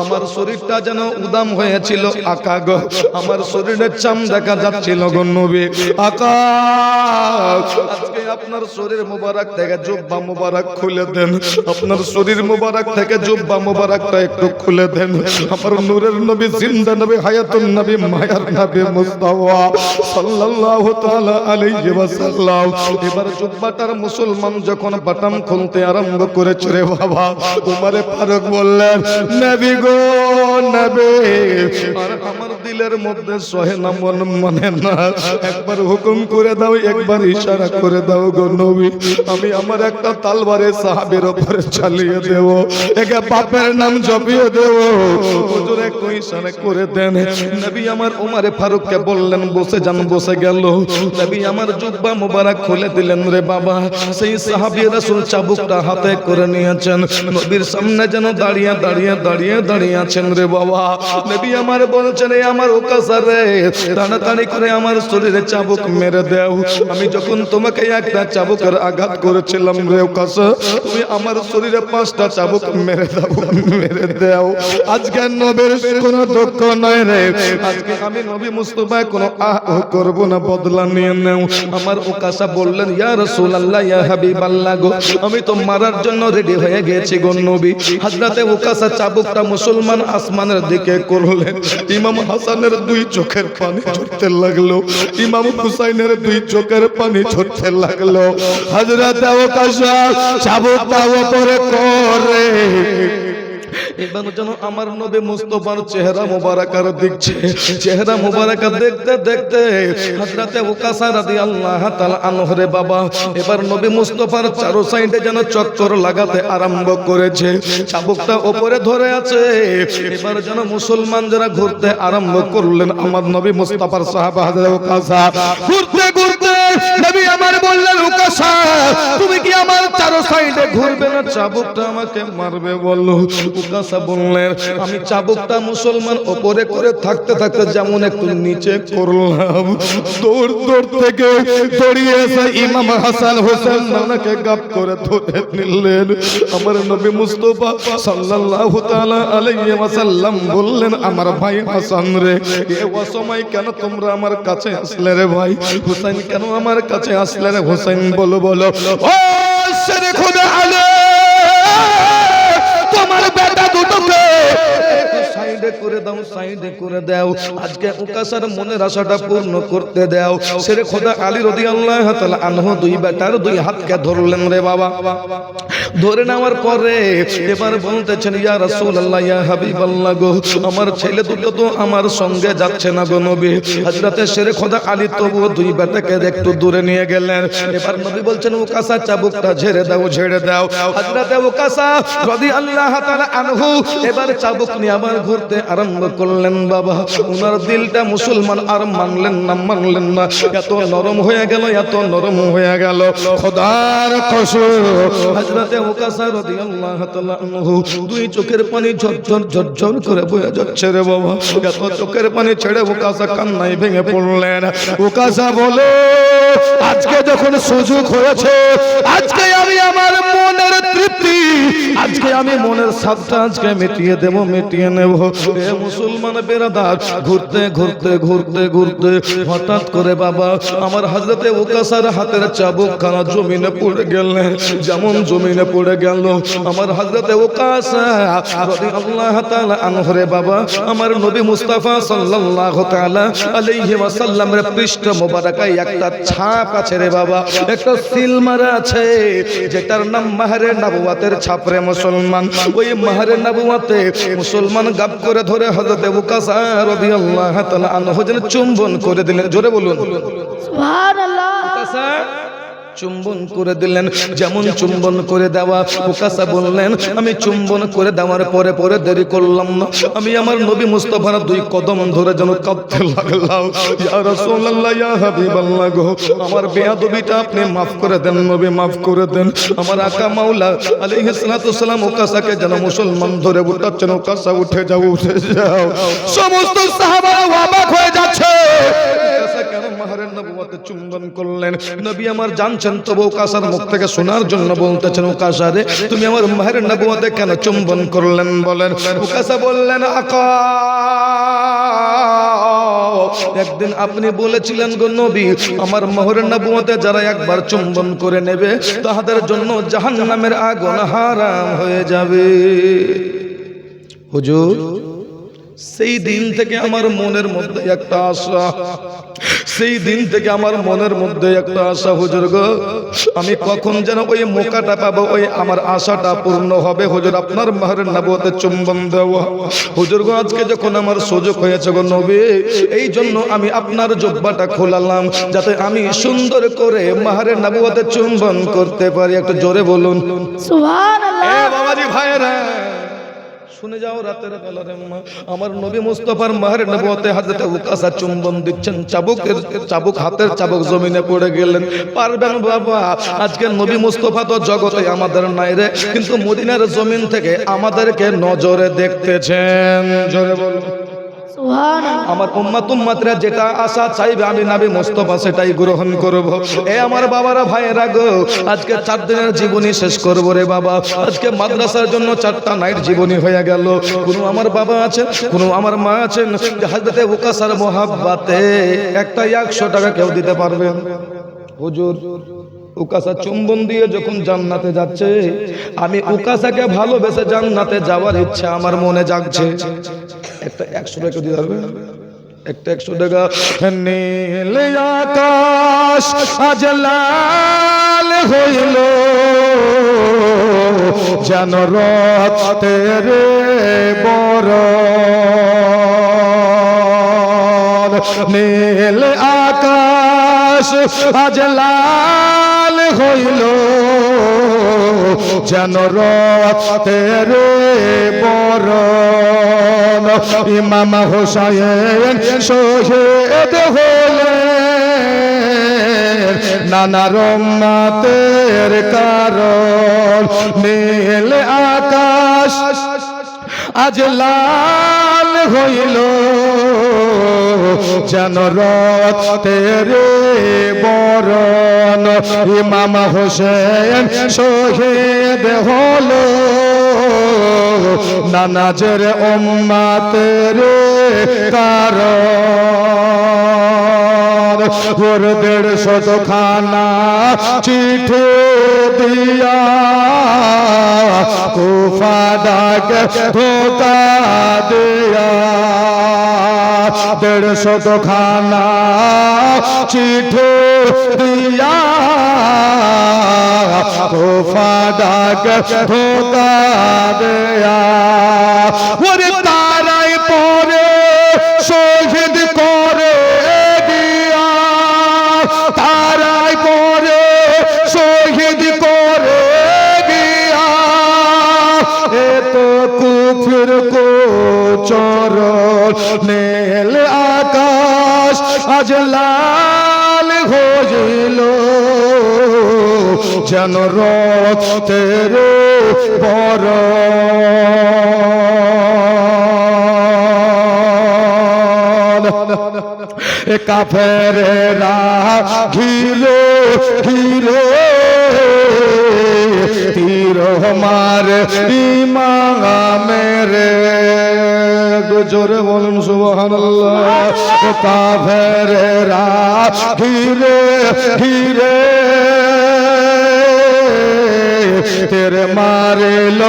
[SPEAKER 3] আমার শরীরটা যেন উদাম হয়েছিল আকা গো, আমার শরীরের চাম দেখা যাচ্ছিল গো নবী আকা। আজকে আপনার শরীর মুবারক থেকে জুব্বা মুবারক খুলে দেন, আপনার শরীর মুবারক থেকে জুব্বা মুবারকটা একটু খুলে দেন। আমার নূরের নবী, জিন্দা নবী, হায়াতুন নবী, মায়ার নবী মুস্তাফা সাল্লাল্লাহু তাআলা আলাইহি ওয়াসাল্লাম। এবার জুব্বাটার মুসলমান যখন বাটন খুলতে আরম্ভ করেছে রে বাবা, উমরে ফারুক বললেন, নবী গো নবী, আর আমার দিলের মধ্যে সহে না, মন মানে না, একবার হুকুম করে দাও, একবার ইশারা করে দাও গো নবী, আমি আমার একটা তলবারে সাহাবীর উপরে চালিয়ে দেব, একে বাপের নাম জপিয়ে দেব, হুজুর একটু ইশারা করে দেন। নবী আমার উমরে ফারুককে বললেন, বসে যান। বসে গেল। নবী আমার জুব্বা মুবারক খুলে দিলেন রে বাবা। সেই সাহাবী রাসূল চাবুকটা হাতে করে নিয়েছেন, নবীর সামনে যেন দাঁড়িয়ে আছেন রে বাবা। নবী আমার বলছেন, এই আমার উকাসা রে, তাড়াতাড়ি করে আমার শরীরে চাবুক মেরে দাও। আমি যখন তোমাকে একটা চাবুকের আঘাত করেছিলাম রে উকাসা, তুমি আমার শরীরে 5টা চাবুক মেরে দাও। আজকে নবীর কোনো দুঃখ নয় রে, আজকে আমি নবী মুস্তাফা কোনো করব না, বদলা নিয়ে নাও। আমার উকাসা বললেন, ইয়া রাসূলুল্লাহ, ইয়া হাবিবাল্লাহ গো, আমি তো মারার জন্য রেডি হয়ে গেছি গো নবী। হযরতে উকাসা চাবুকটা মুসলমান আসমানের দিকে করলেন। ইমাম হাসানের 2 চোখের পানি ঝরতে লাগলো, ইমাম হুসাইনের 2 চোখের পানি ঝরতে লাগলো। হযরতে উকাসা চাবুকটা উপরে করে
[SPEAKER 1] এবার যেন আমার নবী মুস্তাফার চেহারা মোবারকার দেখছে। চেহারা মোবারকা দেখতে দেখতে হযরতে উকাসা রাদিয়াল্লাহু তাআলা আনহু রে বাবা এবার নবী মুস্তাফার চারো সাইডে যেন চক্কর লাগাতে আরম্ভ করেছে। চাবুকটা উপরে ধরে আছে। এবার যেন মুসলমান যারা ঘুরতে আরম্ভ করলেন আমার নবী মুস্তাফার সাহাবা হযরত উকাসা ঘুরতে ঘুরতে নবী আমার বললেন উকাসা তুমি কি আমার চারো সাইডে ঘুরবে না চাবুকটা আমাকে মারবে বলল। উকাসা বললেন আমি চাবুকটা মুসলমান উপরে করে থাকতে থাকতে যেমন একটু নিচে করলাম দৌড় দৌড় থেকে দড়িয়ে এসে ইমাম হাসান হোসেন নানাকে গাপ করে ধরে নিলেন। আমার নবী মুস্তাফা সাল্লাল্লাহু তাআলা আলাইহি ওয়াসাল্লাম বললেন আমার ভাই হাসান রে এ অসময় কেন তোমরা আমার কাছে আসলে রে ভাই? হোসেন কেন আমার কাছে আসলে রে? হোসেন বলো বলো ও শেরে খোদা আলে তোমার বেটা দুটোকে সাইডে করে দাও, সাইডে করে দাও। আজকে উকাসার মনের আশাটা পূর্ণ করতে দাও। শেরে খোদা আলী রাদিয়াল্লাহু তাআলা আনহু দুই বেটার দুই হাতকে ধরলেন রে বাবা। ধরে নেওয়ার পরে এবার বলতেছেন ইয়া রাসূলুল্লাহ ইয়া হাবিবাল্লাহ গো আমার ছেলে দুটো তো আমার সঙ্গে যাচ্ছে না গো নবী। হযরতে শেরে খোদা আলী তবু দুই বেটাকে একটু দূরে নিয়ে গেলেন। এবার নবী বলছেন উকাসা চাবুকটা ঝেড়ে দাও, ঝেড়ে দাও। হযরতে উকাসা রাদিয়াল্লাহু তাআলা আনহু এবার চাবুক নিয়ে আবার ঘুরতে আরম্ভ করলেন বাবা। ওনার দিলটা মুসলমান আর মানলেন না এত নরম হয়ে গেল, এত নরম হয়ে গেল। খোদার কসম হযরতে উকাসা রাদিয়াল্লাহু তাআলা আনহু দুই চোখের পানি ঝরঝর ঝরঝর করে বয়ে যাচ্ছে রে বাবা। এত চোখের পানি ছেড়ে উকাসা কান্নায় ভেঙে পড়লেন। উকাসা বলে আজকে যখন সুযোগ হয়েছে আজকে আমি আমার মনের তৃপ্তি আজকে আমি মনের স্বাদটা আজকে মিটিয়ে দেব, মিটিয়ে নেব। এ মুসলমান বেরাদার ঘুরতে ঘুরতে ঘুরতে ঘুরতে হঠাৎ করে বাবা আমার হযরতে উকাসার হাতের চাবুক খানা জমিনে পড়ে গেলেন। যেমন জমিনে পড়ে গেল আমার হযরতে উকাসা রাদিয়াল্লাহু তাআলা আনহু রে বাবা আমার নবী মুস্তাফা সাল্লাল্লাহু তাআলা আলাইহি ওয়াসাল্লামের পৃষ্ঠ মোবারকায় একটা ছাপ আছে রে বাবা, একটা সিল মারা আছে যেটার নাম মাহরে নবুয়তের ছাপ রে মুসলমান। ওই মাহরে নবুয়তে মুসলমান গাব করে ধরে হযরতে উকাসা রাদিয়াল্লাহু তাআলা আনহু যেন চুম্বন করে দিলেন। জোরে বলুন
[SPEAKER 2] সুবহানাল্লাহ।
[SPEAKER 1] উকাসা চুম্বন করে দিলেন। যেমন চুম্বন করে দেওয়া উকাসা বললেন আমি চুম্বন করে দেওয়ার পরে পরে দেরি করলাম না, আমি আমার নবী মুস্তাফার দুই কদম ধরে যেন কাঁদতে লাগলাম। ইয়া রাসূলুল্লাহ ইয়া হাবিবাল্লাহ গো আমার বেয়াদবিটা আপনি maaf করে দেন নবী, maaf করে দেন। আমার আকা মাওলা আলাইহিস সালাতু ওয়াসসালাম উকাসাকে যেন মুসলমান ধরে উঠাচ্ছেন। উকাসা উঠে যাও, উঠে যাও। সমস্ত সাহাবারা অবাক হয়ে যাচ্ছে উকাসা কেন মাহরের নবুয়তে চুম্বন করলেন। নবী আমার জানছেন তবু উকাসার মুখ থেকে শোনার জন্য বলতেছেন উকাসা রে তুমি আমার মাহরের নবুয়তে কেন চুম্বন করলেন বলেন। উকাসা বললেন আকা একদিন আপনি বলেছিলেন গো নবী আমার মাহরের নবুয়তে যারা একবার চুম্বন করে নেবে তাদের জন্য জাহান্নামের আগুন হারাম হয়ে যাবে। হুজুর সেই দিন থেকে আমার মনের মধ্যে একটা আশা, সেই দিন থেকে আমার মনের মধ্যে একটা আশা হুজুর গো আমি কখন যেন ওই মোকাটা পাবো, ওই আমার আশাটা পূর্ণ হবে হুজুর আপনার মাহরের নবুয়তে চুম্বন দেওয়া। হুজুর গো আজকে যখন আমার সুযোগ হয়েছে গো নবী এই জন্য আমি আপনার জুব্বাটা খোলালাম যাতে আমি সুন্দর করে মাহরের নবুয়তে চুম্বন করতে পারি। একটু জোরে বলুন
[SPEAKER 2] সুবহানাল্লাহ।
[SPEAKER 1] এ বাবাজি ভাইরা শুনে যাও রাতের বেলা রে মা আমার নবী মুস্তাফার মাহরের নবুয়তে হযরত উকাসা চুম্বন দিচ্ছেন। চাবুক হাতের চাবুক জমিনে পড়ে গেলেন। পারবেন বাবা আজকে নবী মুস্তাফা তো জগতে আমাদের নাই রে কিন্তু মদিনার জমিন থেকে আমাদেরকে নজরে দেখতেছেন। জোরে বলুন
[SPEAKER 2] সুবহানাল্লাহ।
[SPEAKER 1] আমার উম্মাতরা যেটা আশা চাইবে আমি নবী মুস্তাফা সেটাই গ্রহণ করব। এ আমার বাবারা ভাইয়েরা গো আজকে 4 দিনের জীবনী শেষ করব রে বাবা। আজকে মাদ্রাসার জন্য 4টা নাইট জীবনী হয়ে গেল। কোন আমার বাবা আছেন, কোন আমার মা আছেন যে হযরতে উকাসার মোহাব্বতে একটা 100 টাকা কেউ দিতে পারবেন? হুজুর উকাসা চুম্বন দিয়ে যখন জান্নাতে যাচ্ছে আমি উকাসাকে ভালোবেসে জান্নাতে যাওয়ার ইচ্ছা আমার মনে জাগছে। একটা 100 টাকা দিতে পারবে? একটা 100 টাকা। নীল আকাশ আজ লাল হইল
[SPEAKER 3] যেন রক্তের বরণ নীল আকাশ আজ লাল হইল যেন রক্তের বরণ ইমাম হোসেন শহীদ হলেন নানা রহমতের কারণ নীল আকাশ আজ লাল হইল যেন রক্তের বরণ ইমাম হোসেন শহীদ হলো নানাজের উম্মতের কারণ ওর 150 খানা চিঠি দিয়া কুফা ডাক ধোকা দিয়া 150 খানা চিঠি দিয়া কুফা ডাক ধোকা দিয়া ওরে তারাই পরে শহীদ করে দিয়া তারাই পরে শহীদ করে দিয়া এত কুফর চরণ নীল আকাশ আজ লাল হইল যেন রক্তের বরণ কাফেরেরা ঘিরে ঘিরে তীর মার ইমামের জোরে বলুন সুবহানাল্লাহ কাফেরেরা ঘিরে ঘিরে তেরে মারিল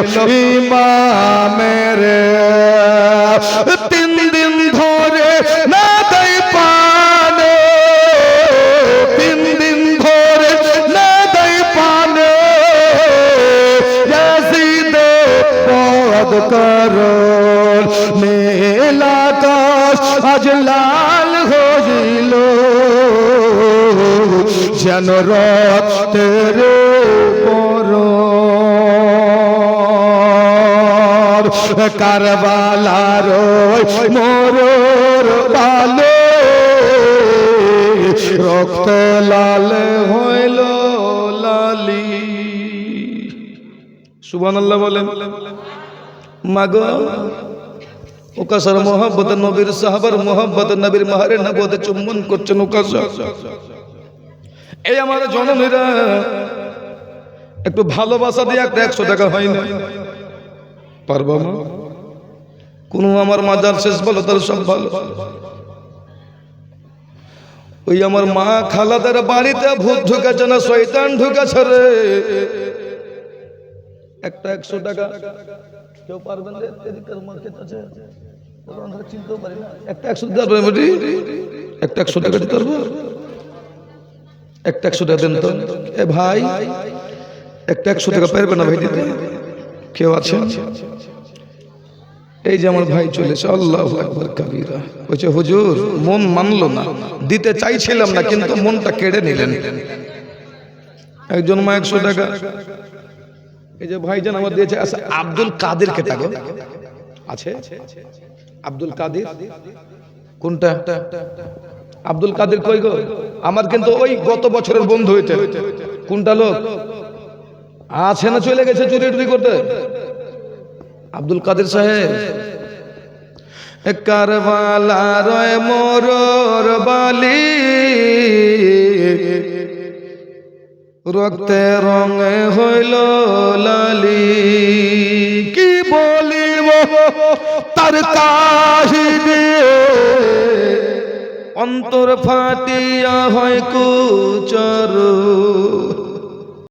[SPEAKER 3] ইমামের 3 দিন ধরে না দেই পানে 3 দিন ধরে না দেই পানে ইয়াজিদে পদ করুন নীল আকাশ আজ লাল হইল যেন রক্তের বরণ কারবালার মোরর বালে রক্ত লাল হইল লালি সুবহানাল্লাহ বলেন মাগো ওকাসার মোহাব্বত নবীর সাহাবার মোহাব্বত নবীর মাহারে নবুয়তে চুম্বন করছেন ওকাসা এই আমার জননীরা একটু ভালোবাসা দিয়ে একটা 100 টাকা হয় না পারবা মা কোন আমার মাজার শেষ বলো তার সব ভালো ওই আমার মা খালাদের বাড়িতে ভূত ঢুকেছে না শয়তান ঢুকেছে রে একটা 100 টাকা কেউ পারবেন রে এদিকের মার্কেট আছে আমরা চিনতেও পারি না একটা 100 টাকা একটা 100 টাকা দিতে পারবো একটা 100 টাকা দেন তো এ ভাই একটা 100 টাকা পারবে না ভাই দিতে কেউ আছে এই যে আমার ভাই চলেছে আল্লাহু আকবার কবীরা বলছে হুজুর মন মানলো না দিতে চাইছিলাম না কিন্তু মনটা কেড়ে নিলেন একজন মা 100 টাকা এই যে ভাইজান আমার দিয়েছে আচ্ছা আব্দুল কাদের কে টাকা আছে আব্দুল কাদের কোনটা আব্দুল কাদের কই গো আমার কিন্তু ওই গত বছরের বন্ধু হইতে কোনটা লোক আছে না চলে গেছে চুরি টুরি করতে আব্দুল কাদের সাহেব কারবালা রয় মোরর বালি রক্তে রঙে হইল লালি কি বলিব তার কাহিনী অন্তর ফাটিয়া হয় কুচর